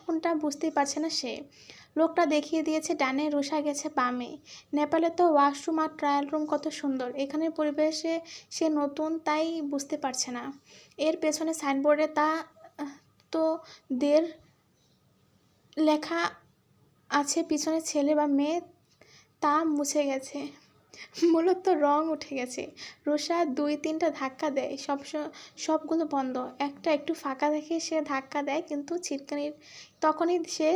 কোনটা বুঝতেই পারছে না সে। লোকটা দেখিয়ে দিয়েছে ডানে, রুষা গেছে বামে। নেপালে তো ওয়াশরুম আর ট্রায়াল রুম কত সুন্দর, এখানের পরিবেশে সে নতুন, তাই বুঝতে পারছে না। এর পেছনে সাইনবোর্ডে তো দের লেখা আছে, পিছনে ছেলে বা মেয়ে, তা মুছে গেছে, মূলত রং উঠে গেছে। রুষা 2-3টা ধাক্কা দেয়, সবগুলো বন্ধ। একটা একটু ফাঁকা দেখে সে ধাক্কা দেয়, কিন্তু তখনই সে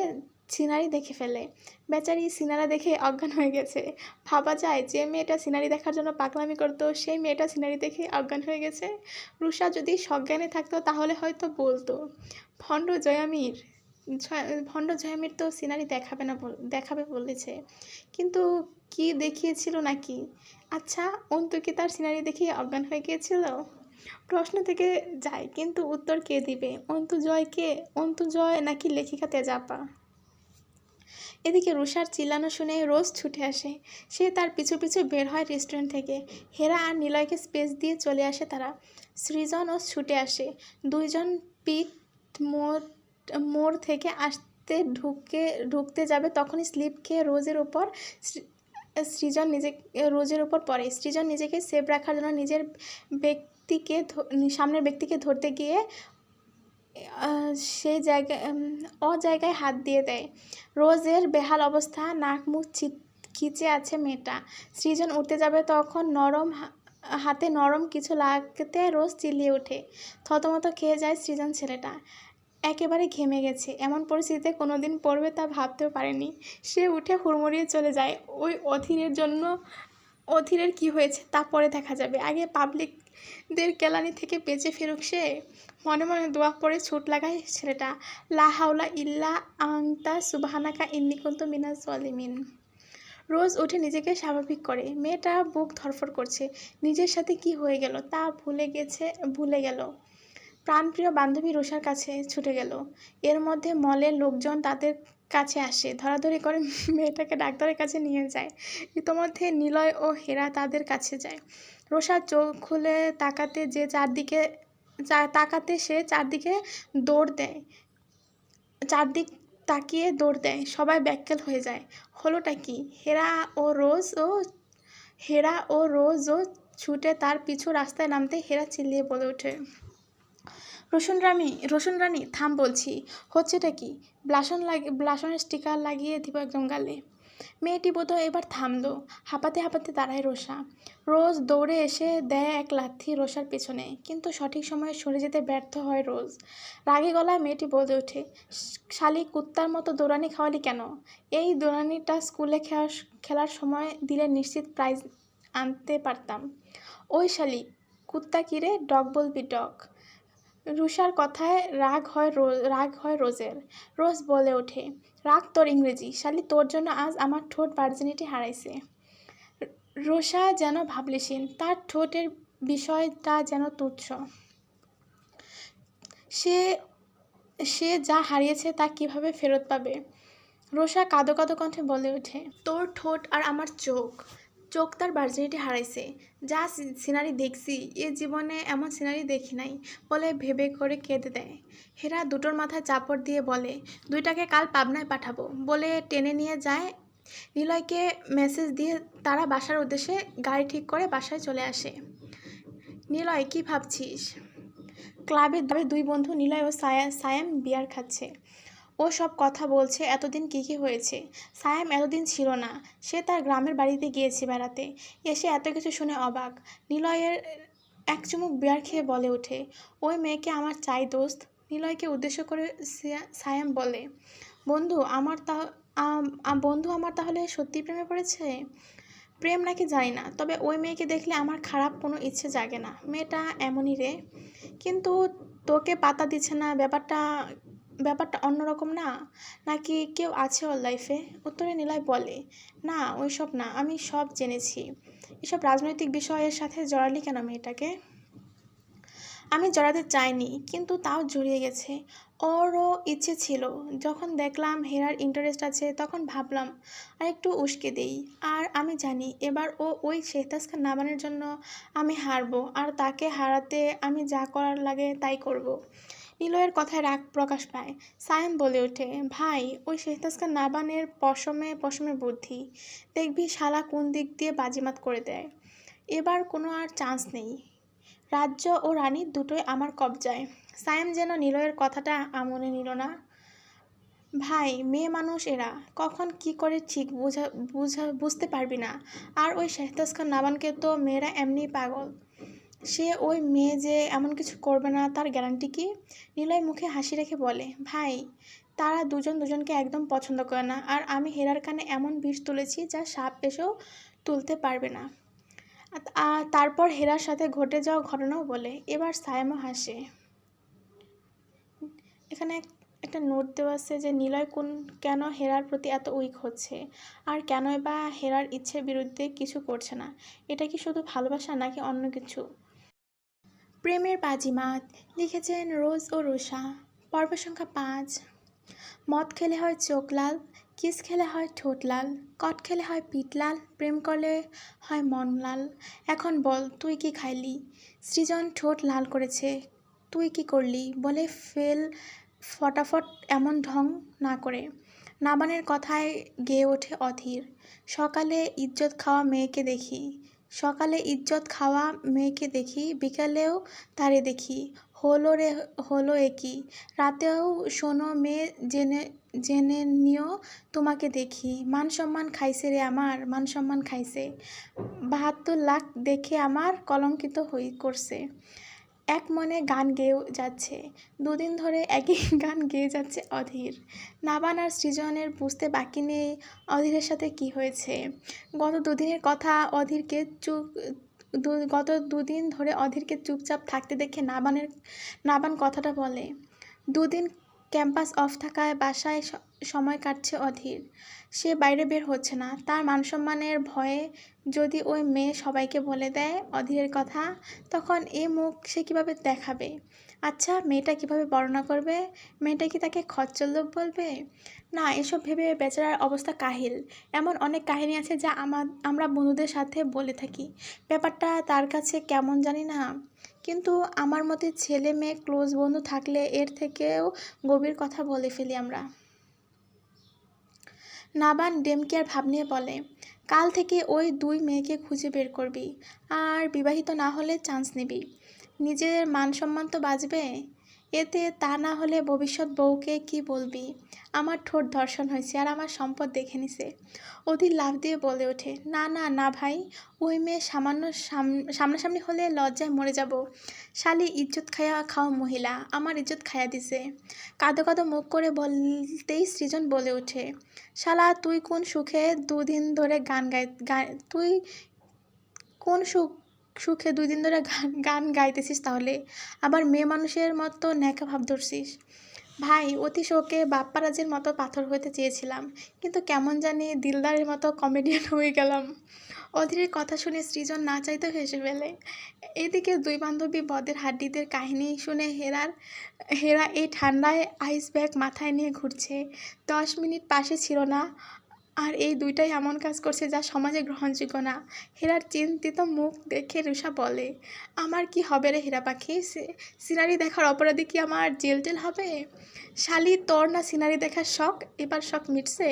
সিনারি দেখে ফেলে। বেচারি সিনারা দেখে অজ্ঞান হয়ে গেছে। ভাবা যায়, যে মেয়েটা সিনারি দেখার জন্য পাগলামি করতো, সেই মেয়েটা সিনারি দেখে অজ্ঞান হয়ে গেছে। রুষা যদি সজ্ঞানে থাকতো তাহলে হয়তো বলতো, ভণ্ড জয়ামির তো সিনারি দেখাবে বলেছে, কিন্তু কি দেখিয়েছিল নাকি? আচ্ছা, অন্তু কি তার সিনারি দেখে অজ্ঞান হয়ে গিয়েছিল? প্রশ্ন থেকে যায়, কিন্তু উত্তর কে দিবে? অন্তু জয় নাকি লেখিকা তেজাপা? এদিকে রুষার চিল্লানো শুনে রোজ ছুটে আসে। সে তার পিছু পিছু বের হয় রেস্টুরেন্ট থেকে। হেরা আর নিলয়কে স্পেস দিয়ে চলে আসে তারা। সৃজনও ছুটে আসে। দুইজন পিট মোড় থেকে আসতে ঢুকতে যাবে তখনই স্লিপ খেয়ে রোজের উপর পড়ে। সৃজন নিজেকে সেভ রাখার জন্য নিজের সামনের ব্যক্তিকে ধরতে গিয়ে সেই জায়গায় হাত দিয়ে দেয়। রোজের বেহাল অবস্থা, নাক মুখ খিচে আছে মেয়েটা। সৃজন উঠতে যাবে তখন হাতে নরম কিছু লাগতে রোজ চিল্লিয়ে ওঠে। থতমত খেয়ে যায় সৃজন ছেলেটা। একেবারে ঘেমে গেছে। এমন পরিস্থিতিতে কোনোদিন পড়বে তা ভাবতেও পারেনি। সে উঠে হুড়মুড়িয়ে চলে যায়। ওই অধীরের কি হয়েছে তা পরে দেখা যাবে, আগে পাবলিকদের কেলানি থেকে বেঁচে ফেরুক সে। মনে মনে দোয়া পড়ে ছুট লাগায় ছেলেটা। লা হাওলা ইল্লা আনতা সুবহানাকা ইন্নী কুনতু মিনাজ জালিমিন। রোজ উঠে নিজেকে স্বাভাবিক করে। মেয়েটা বুক ধড়ফড় করছে। নিজের সাথে কি হয়ে গেল তা ভুলে গেল। প্রাণপ্রিয় বান্ধবী রুষার কাছে ছুটে গেল। এর মধ্যে মলের লোকজন তাদের কাছে আসে, ধরাধরি করে মেয়েটাকে ডাক্তারের কাছে নিয়ে যায়। ইতোমধ্যে নিলয় ও হেরা তাদের কাছে যায়। রুষা চোখ খুলে তাকাতে সে চারদিকে দৌড় দেয়। চারদিক তাকিয়ে দৌড় দেয়। সবাই ব্যাকুল হয়ে যায়। হলোটা কি? হেরা ও রোজও ছুটে তার পিছু রাস্তায় নামতে হেরা চিল্লিয়ে বলে ওঠে, রোশন রানী থাম বলছি। হচ্ছেটা কি? ব্লাশনের স্টিকার লাগিয়ে দিব একদম গালে। মেয়েটি বোধহয় এবার থামলো। হাঁপাতে হাঁপাতে দাঁড়ায় রোষা। রোজ দৌড়ে এসে দেয় এক লাথি রোষার পেছনে, কিন্তু সঠিক সময়ে সরে যেতে ব্যর্থ হয় রোজ। রাগী গলায় মেয়েটি বলে ওঠে, শালি কুত্তার মতো দৌড়ানি খাওয়ালি কেন? এই দৌড়ানিটা স্কুলে খেলার সময় দিলে নিশ্চিত প্রাইজ আনতে পারতাম। ওই শালি কুত্তা কিরে, ডগ বলবি ডগ। রুষার কথায় রাগ হয় রোজের। রোজ বলে ওঠে, রাগ তোর ইংরেজি, শালি তোর জন্য আজ আমার ঠোঁট ভার্জিনিটি হারাইছে। রুষা যেন ভাবলেশীন, তার ঠোঁটের বিষয়টা যেন তুচ্ছ। সে যা হারিয়েছে তা কিভাবে ফেরত পাবে? রুষা কাঁদো কাঁদো কণ্ঠে বলে ওঠে, তোর ঠোঁট আর আমার চোখ তার ভার্জিনিটি হারাইছে। যা সিনারি দেখছি, এ জীবনে এমন সিনারি দেখি নাই বলে ভেবে করে কেঁদে দেয়। হেরা দুটোর মাথায় চাপড় দিয়ে বলে, দুইটাকে কাল পাবনায় পাঠাবো বলে টেনে নিয়ে যায়। নিলয়কে মেসেজ দিয়ে তারা বাসার উদ্দেশ্যে গাড়ি ঠিক করে বাসায় চলে আসে। নিলয়, কি ভাবছিস? ক্লাবের দুই বন্ধু নিলয় ও সায়াম বিয়ার খাচ্ছে। ও সব কথা বলছে এতদিন কি হয়েছে। সায়াম এতদিন ছিল না, সে তার গ্রামের বাড়িতে গিয়েছে বেড়াতে। এসে এত কিছু শুনে অবাক। নিলয়ের এক চুমুক বিয়ার খেয়ে বলে ওঠে, ওই মেয়েকে আমার চাই দোস্ত। নিলয়কে উদ্দেশ্য করে সায়াম বলে, বন্ধু আমার তাহলে সত্যি প্রেমে পড়েছে? প্রেম নাকি জানি না, তবে ওই মেয়েকে দেখলে আমার খারাপ কোনো ইচ্ছে জাগে না। মেয়েটা এমনই রে। কিন্তু তোকে পাতা দিচ্ছে না, ব্যাপারটা অন্যরকম না? নাকি কেউ আছে ওর লাইফে? উত্তরে নিলয় বলে, না ওইসব না, আমি সব জেনেছি। এসব রাজনৈতিক বিষয়ের সাথে জড়ালি কেন মেয়েটাকে? আমি জড়াতে চাইনি, কিন্তু তাও জড়িয়ে গেছে। ওরও ইচ্ছে ছিল। যখন দেখলাম হেরার ইন্টারেস্ট আছে তখন ভাবলাম আর একটু উস্কে দেই। আর আমি জানি এবার ওই শেহতাজ খান নাবানের জন্য আমি হারবো, আর তাকে হারাতে আমি যা করার লাগে তাই করব। নিলয়ের কথায় রাগ প্রকাশ পায়। সায়াম বলে ওঠে, ভাই ওই শেহতাজ খান নাবানের পশমে বুদ্ধি। দেখবি শালা কোন দিক দিয়ে বাজিমাত করে দেয়। এবার কোনো আর চান্স নেই। রাজ্য ও রানী দুটোই আমার কবজায়। সায়াম যেন নিলয়ের কথাটা আমলে নিল না। ভাই মেয়ে মানুষ এরা, কখন কি করে ঠিক বুঝতে পারবি না। আর ওই শেহতাজ খান নাবানকে তো মেয়েরা এমনিই পাগল। সে ওই মেয়ে যে এমন কিছু করবে না তার গ্যারান্টি কি? নিলয় মুখে হাসি রেখে বলে, ভাই তারা দুজনকে একদম পছন্দ করে না, আর আমি হেরার কানে এমন বিষ তুলেছি যা সাপ এসেও তুলতে পারবে না। আর তারপর হেরার সাথে ঘটে যাওয়া ঘটনাও বলে। এবার সায়ামও হাসে। এখানে একটা নোট দেওয়া আছে যে নিলয় কেন হেরার প্রতি এত উইক হচ্ছে, আর কেনই বা হেরার ইচ্ছের বিরুদ্ধে কিছু করছে না। এটা কি শুধু ভালোবাসা নাকি অন্য কিছু? প্রেমের বাজিমাত লিখেছেন রোজ ও রুষা। পর্ব সংখ্যা 5। মদ খেলে হয় চোখ লাল, কিস খেলে হয় ঠোঁট লাল, কট খেলে হয় পিঠ লাল, প্রেম করলে হয় মন লাল। এখন বল তুই কি খাইলি? সৃজন ঠোঁট লাল করেছে। তুই কি করলি বলে ফেল ফটাফট এমন ঢং না করে। নাবানের কথায় গেয়ে ওঠে অধীর। সকালে ইজ্জত খাওয়া মেয়েকে দেখি, সকালে ইজ্জত খাওয়া মেয়েকে দেখি, বিকালেও তারে দেখি। হলো রে হলো একই, রাতেও শোনো মেয়ে জেনে জেনে নিও তোমাকে দেখি। মান সম্মান খাইছে রে আমার, মান সম্মান খাইছে। ৭২ লাখ দেখে আমার কলঙ্কিত হই করছে। এক মনে গান গেয়ে যাচ্ছে, দুদিন ধরে একই গান গেয়ে যাচ্ছে অধীর। নাবান আর সৃজনের বুঝতে বাকি নেই অধীরের সাথে কি হয়েছে। গত দুদিনের কথা অধীরকে গত দুদিন ধরে অধীরকে চুপচাপ থাকতে দেখে নাবান কথাটা বলে। দুদিন ক্যাম্পাস অফ থাকায় বাসায় সময় কাটছে অধীর। সে বাইরে বের হচ্ছে না, তার মানসম্মানের ভয়ে। যদি ওই মেয়ে সবাইকে বলে দেয় অধীরের কথা, তখন এ মুখ সে কীভাবে দেখাবে? আচ্ছা, মেয়েটা কীভাবে বর্ণনা করবে? মেয়েটা কি তাকে খচ্চর লোক বলবে? না, এসব ভেবে বেচারার অবস্থা কাহিল। এমন অনেক কাহিনী আছে যা আমরা বন্ধুদের সাথে বলে থাকি। ব্যাপারটা তার কাছে কেমন জানি না, কিন্তু আমার মতে ছেলে মেয়ে ক্লোজ বন্ধু থাকলে এর থেকেও গভীর কথা বলে ফেলি আমরা। নাবান ডেমকেয়ার ভাব নিয়ে বলে, কাল থেকে ওই 2 মেয়েকে খুঁজে বের করবি, আর বিবাহিত না হলে চান্স নিবি। নিজের মান সম্মান তো বাঁচবে এতে, তা না হলে ভবিষ্যৎ বউকে কি বলবি? আমার ঠোঁট ধর্ষণ হয়েছে আর আমার সম্পদ দেখে নিছে। অধীর লাফ দিয়ে বলে ওঠে, না না না ভাই, ওই মেয়ে সামান্য সামনাসামনি হলে লজ্জায় মরে যাব। শালি ইজ্জত খাওয়া মহিলা, আমার ইজ্জত খাইয়া দিছে। কাঁদো কাঁদো মুখ করে বলতেই সৃজন বলে ওঠে, শালা তুই কোন সুখে 2 দিন ধরে তুই কোন সুখে 2 দিন ধরে গান গাইতেছিস তাহলে? আবার মেয়ে মানুষের মতো ন্যাকা ভাব ধরছিস? ভাই, অতি শোকে বাপ্পারাজের মতো পাথর হইতে চেয়েছিলাম, কিন্তু কেমন জানি দিলদারের মতো কমেডিয়ান হয়ে গেলাম। অধীরের কথা শুনে সৃজন না চাইতেও হেসে ফেলে। এদিকে 2 বান্ধবী বদের হাড্ডিদের কাহিনী শুনে হেরা এই ঠান্ডায় আইস ব্যাগ মাথায় নিয়ে ঘুরছে। 10 মিনিট পাশে ছিল না, আর এই দুইটাই এমন কাজ করছে যা সমাজে গ্রহণযোগ্য না। হেরার চিন্তিত মুখ দেখে রুষা বলে, আমার কি হবে রে হীরা পাখি? সিনারি দেখার অপরাধে কি আমার জেল টেল হবে? শালি, তোর না সিনারি দেখার শখ, এবার শখ মিটছে?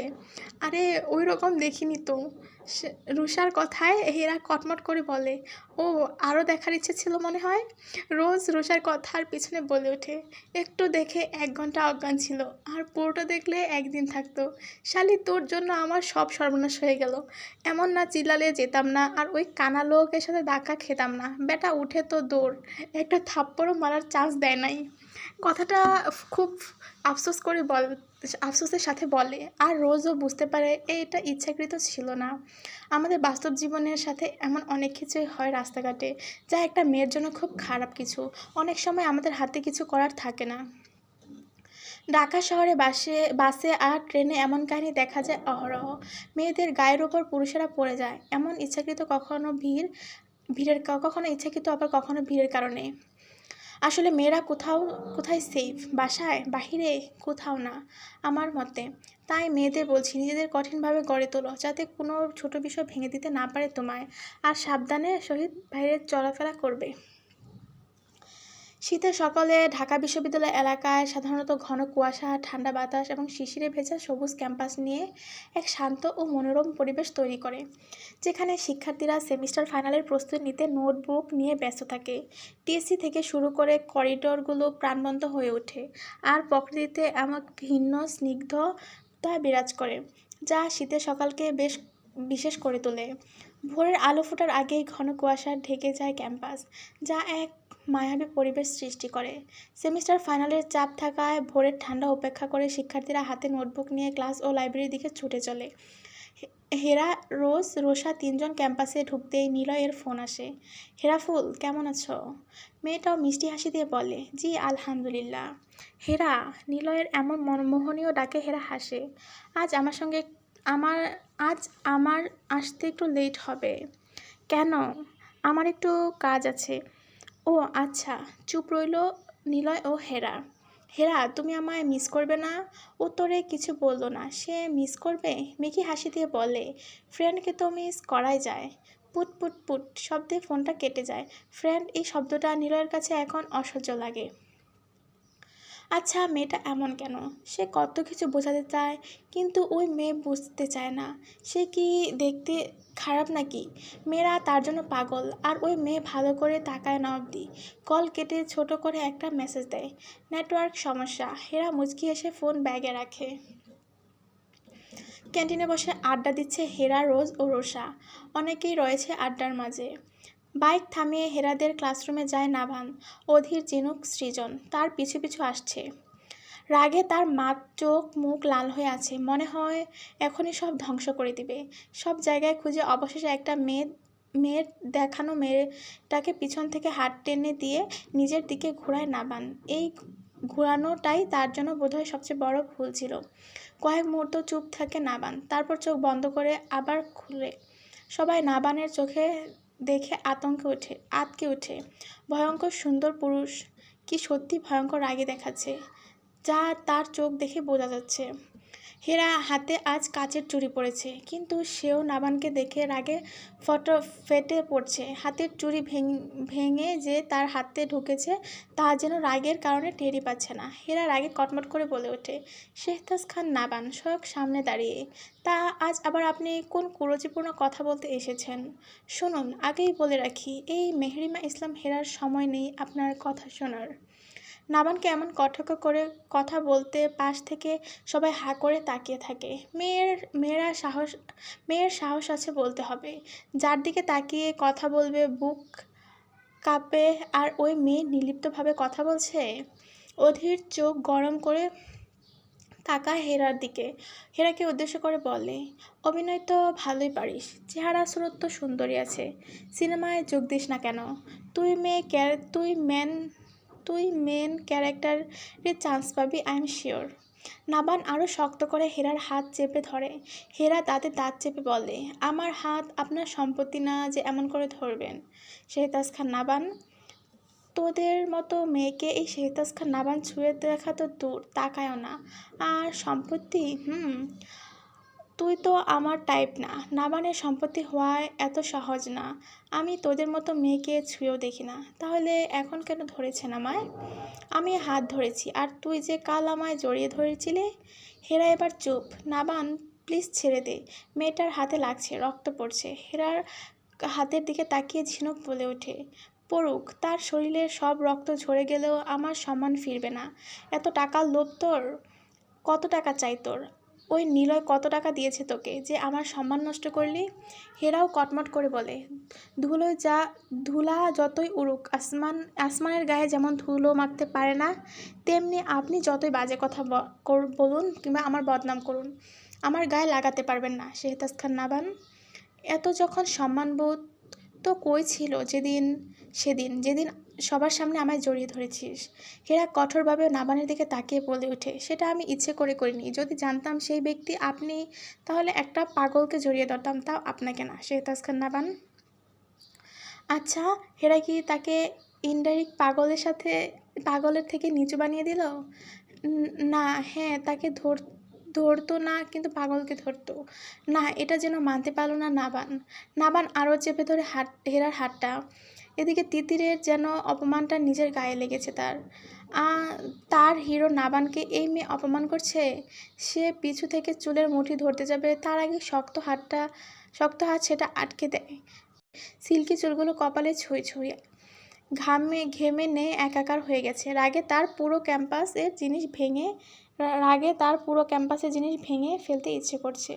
আরে ওই রকম দেখিনি তো। রুষার কথায় হেরা কটমট করে বলে, ও আরও দেখার ইচ্ছে ছিল মনে হয়। রোজ রুষার কথার পিছনে বলে ওঠে, একটু দেখে 1 ঘন্টা অজ্ঞান ছিল, আর পুরোটা দেখলে 1 দিন থাকতো। শালি, তোর জন্য আমার সব সর্বনাশ হয়ে গেল। এমন না চিল্লালে যেতাম না, আর ওই কানা লোকের সাথে ধাক্কা খেতাম না। বেটা উঠে তো দৌড়, একটা থাপ্পড়ও মারার চান্স দেয় নাই। কথাটা খুব আফসোসের সাথে বলে, আর রোজও বুঝতে পারে এটা ইচ্ছাকৃত ছিল না। আমাদের বাস্তব জীবনের সাথে এমন অনেক কিছুই হয় রাস্তাঘাটে, যা একটা মেয়ের জন্য খুব খারাপ কিছু। অনেক সময় আমাদের হাতে কিছু করার থাকে না। ঢাকা শহরে বাসে আর ট্রেনে এমন কাহিনী দেখা যায় অহরহ। মেয়েদের গায়ের ওপর পুরুষেরা পড়ে যায়, এমন ইচ্ছাকৃত কখনো ইচ্ছাকৃত, আবার কখনো ভিড়ের কারণে। আসলে মেয়েরা কোথায় সেফ? বাসায়, বাহিরে? কোথাও না আমার মতে। তাই মেয়েদের বলছি, নিজেদের কঠিনভাবে গড়ে তোলো, যাতে কোনো ছোট বিষয় ভেঙে দিতে না পারে তোমায়। আর সাবধানের সহিত বাইরে চলাফেরা করবে। শীতের সকালে ঢাকা বিশ্ববিদ্যালয় এলাকায় সাধারণত ঘন কুয়াশা, ঠান্ডা বাতাস এবং শিশিরে ভেজা সবুজ ক্যাম্পাস নিয়ে এক শান্ত ও মনোরম পরিবেশ তৈরি করে, যেখানে শিক্ষার্থীরা সেমিস্টার ফাইনালের প্রস্তুতি নিতে নোটবুক নিয়ে ব্যস্ত থাকে। টিএসসি থেকে শুরু করে করিডোরগুলো প্রাণবন্ত হয়ে ওঠে, আর প্রকৃতিতে এমন ভিন্ন স্নিগ্ধতা বিরাজ করে, যা শীতের সকালকে বিশেষ করে তোলে। ভোরের আলো ফোটার আগেই ঘন কুয়াশা ঢেকে যায় ক্যাম্পাস, যা এক মায়াবী পরিবেশ সৃষ্টি করে। সেমিস্টার ফাইনালের চাপ থাকায় ভোরের ঠান্ডা উপেক্ষা করে শিক্ষার্থীরা হাতে নোটবুক নিয়ে ক্লাস ও লাইব্রেরির দিকে ছুটে চলে। হেরা, রোজ, রোষা 3 জন ক্যাম্পাসে ঢুকতেই নিলয়ের ফোন আসে। হেরাফুল, কেমন আছো? মেয়েটাও মিষ্টি হাসি দিয়ে বলে, জি আলহামদুলিল্লাহ। হেরা, নিলয়ের এমন মনমোহনীয় ডাকে হেরা হাসে। আজ আমার আসতে একটু লেট হবে। কেন? আমার একটু কাজ আছে। ও আচ্ছা। চুপ রইল নিলয় ও হেরা। হেরা, তুমি আমায় মিস করবে না? উত্তরে কিছু বলল না। সে মিস করবে? মিকি হাসি দিয়ে বলে, ফ্রেন্ডকে তো মিস করাই যায়। পুট পুট পুট শব্দে ফোনটা কেটে যায়। ফ্রেন্ড এই শব্দটা নিলয়ের কাছে এখন অসহ্য লাগে। আচ্ছা, মেয়েটা এমন কেন? সে কত কিছু বোঝাতে চায়, কিন্তু ওই মেয়ে বুঝতে চায় না। সে কি দেখতে খারাপ নাকি? মেয়েরা তার জন্য পাগল, আর ওই মেয়ে ভালো করে তাকায় না অবধি। কল কেটে ছোট করে একটা মেসেজ দেয়, নেটওয়ার্ক সমস্যা। হেরা মুচকি এসে ফোন ব্যাগে রাখে। ক্যান্টিনে বসে আড্ডা দিচ্ছে হেরা, রোজ ও রোষা। অনেকেই রয়েছে আড্ডার মাঝে। বাইক থামিয়ে হেরাদের ক্লাসরুমে যায় নাভান। অধীর, চিনুক, সৃজন তার পিছু পিছু আসছে। রাগে তার চোখ মুখ লাল হয়ে আছে। মনে হয় এখনই সব ধ্বংস করে দিবে। সব জায়গায় খুঁজে অবশেষে একটা মেয়ের দেখানো মেয়েটাকে পিছন থেকে হাত টেনে দিয়ে নিজের দিকে ঘোরায় নাভান। এই ঘোরানোটাই তার জন্য বোধহয় সবচেয়ে বড় ভুল ছিল। কয়েক মুহূর্ত চুপ থাকে নাভান, তারপর চোখ বন্ধ করে আবার খুলে। সবাই নাভানের চোখে দেখে আতকে ওঠে। ভয়ঙ্কর সুন্দর পুরুষ, কি সত্যি ভয়ঙ্কর রাগে দেখাচ্ছে, যা তার চোখ দেখে বোঝা যাচ্ছে। হেরা হাতে আজ কাচের চুড়ি পরেছে, কিন্তু সেও নাভানকে দেখে রাগে ফেটে পড়ছে। হাতের চুড়ি ভেঙে যে তার হাতে ঢুকেছে তা যেন রাগের কারণে টেরই পাচ্ছে না। হেরা রাগে কটমট করে বলে ওঠে, শেহতাজ খান নাভান স্বয়ং সামনে দাঁড়িয়ে, তা আজ আবার আপনি কোন কুরুচিপূর্ণ কথা বলতে এসেছেন? শুনুন, আগেই বলে রাখি, এই মেহরিমা ইসলাম হেরার সময় নেই আপনার কথা শোনার। নাভানকে এমন কটাক্ষ করে কথা বলতে পাশ থেকে সবাই হা করে তাকিয়ে থাকে। মেয়ের সাহস আছে বলতে হবে। যার দিকে তাকিয়ে কথা বলবে বুক কাঁপে, আর ওই মেয়ে নির্লিপ্তভাবে কথা বলছে। অধীর চোখ গরম করে তাকায় হেরার দিকে। হেরাকে উদ্দেশ্য করে বলে, অভিনয় তো ভালোই পারিস, চেহারা সুরত তো সুন্দরী আছে, সিনেমায় যোগ দিস না কেন? তুই মেন ক্যারেক্টারে চান্স পাবি, আই এম শিওর। নাভান আরও শক্ত করে হেরার হাত চেপে ধরে। হেরা দাঁতে দাঁত চেপে বলে, আমার হাত আপনার সম্পত্তি না যে এমন করে ধরবেন। শেহতাজ খান নাভান, তোদের মতো মেয়েকে এই শেহতাজ খান নাভান ছুঁয়ে দেখা তো দূর, তাকায়ও না। আর সম্পত্তি, তুই তো আমার টাইপ না। নাভানের সম্পত্তি হওয়ায় এত সহজ না। আমি তোদের মতো মেয়েকে ছুঁয়েও দেখি না। তাহলে এখন কেন ধরেছেন আমায়? আমি হাত ধরেছি, আর তুই যে কাল আমায় জড়িয়ে ধরেছিলি। হেরা এবার চুপ। নাভান, প্লিজ ছেড়ে দে। মেয়েটার হাতে লাগছে, রক্ত পড়ছে। হেরার হাতের দিকে তাকিয়ে ঝিনুক বলে ওঠে, পড়ুক, তার শরীরের সব রক্ত ঝরে গেলেও আমার সম্মান ফিরবে না। এত টাকার লোভ তোর? কত টাকা চাই তোর? ওই নিলয় কত টাকা দিয়েছে তোকে যে আমার সম্মান নষ্ট করলি? হেরাও কটমট করে বলে, ধুলা যতই উড়ুক, আসমানের গায়ে যেমন ধুলো মাখতে পারে না, তেমনি আপনি যতই বাজে কথা বলুন কিংবা আমার বদনাম করুন, আমার গায়ে লাগাতে পারবেন না শেহতাজ খান নাভান। এত যখন সম্মানবোধ তো কই ছিল যেদিন সবার সামনে আমায় জড়িয়ে ধরেছিস? হেরা কঠোরভাবে নাভানের দিকে তাকিয়ে বলে ওঠে, সেটা আমি ইচ্ছে করে করিনি। যদি জানতাম সেই ব্যক্তি আপনি, তাহলে একটা পাগলকে জড়িয়ে ধরতাম, তাও আপনাকে না শেহতাজ খান নাভান। আচ্ছা, হেরা কি তাকে ইনডাইরেক্ট পাগলের থেকে নিচু বানিয়ে দিল? না, হ্যাঁ, তাকে ধরতো না, কিন্তু পাগলকে ধরতো না, এটা যেন মানতে পারল না নাভান আরও চেপে ধরে হেরার হাতটা। এদিকে তিতিরের যেন অপমানটা নিজের গায়ে লেগেছে। তার হিরো নাভানকে এই মেয়ে অপমান করছে। সে পিছু থেকে চুলের মুঠি ধরতে যাবে, তার আগে শক্ত হাত সেটা আটকে দেয়। সিল্কি চুলগুলো কপালে ছুঁয়ে ঘেমে নে একাকার হয়ে গেছে। রাগে তার পুরো ক্যাম্পাসের জিনিস ভেঙে ফেলতে ইচ্ছে করছে।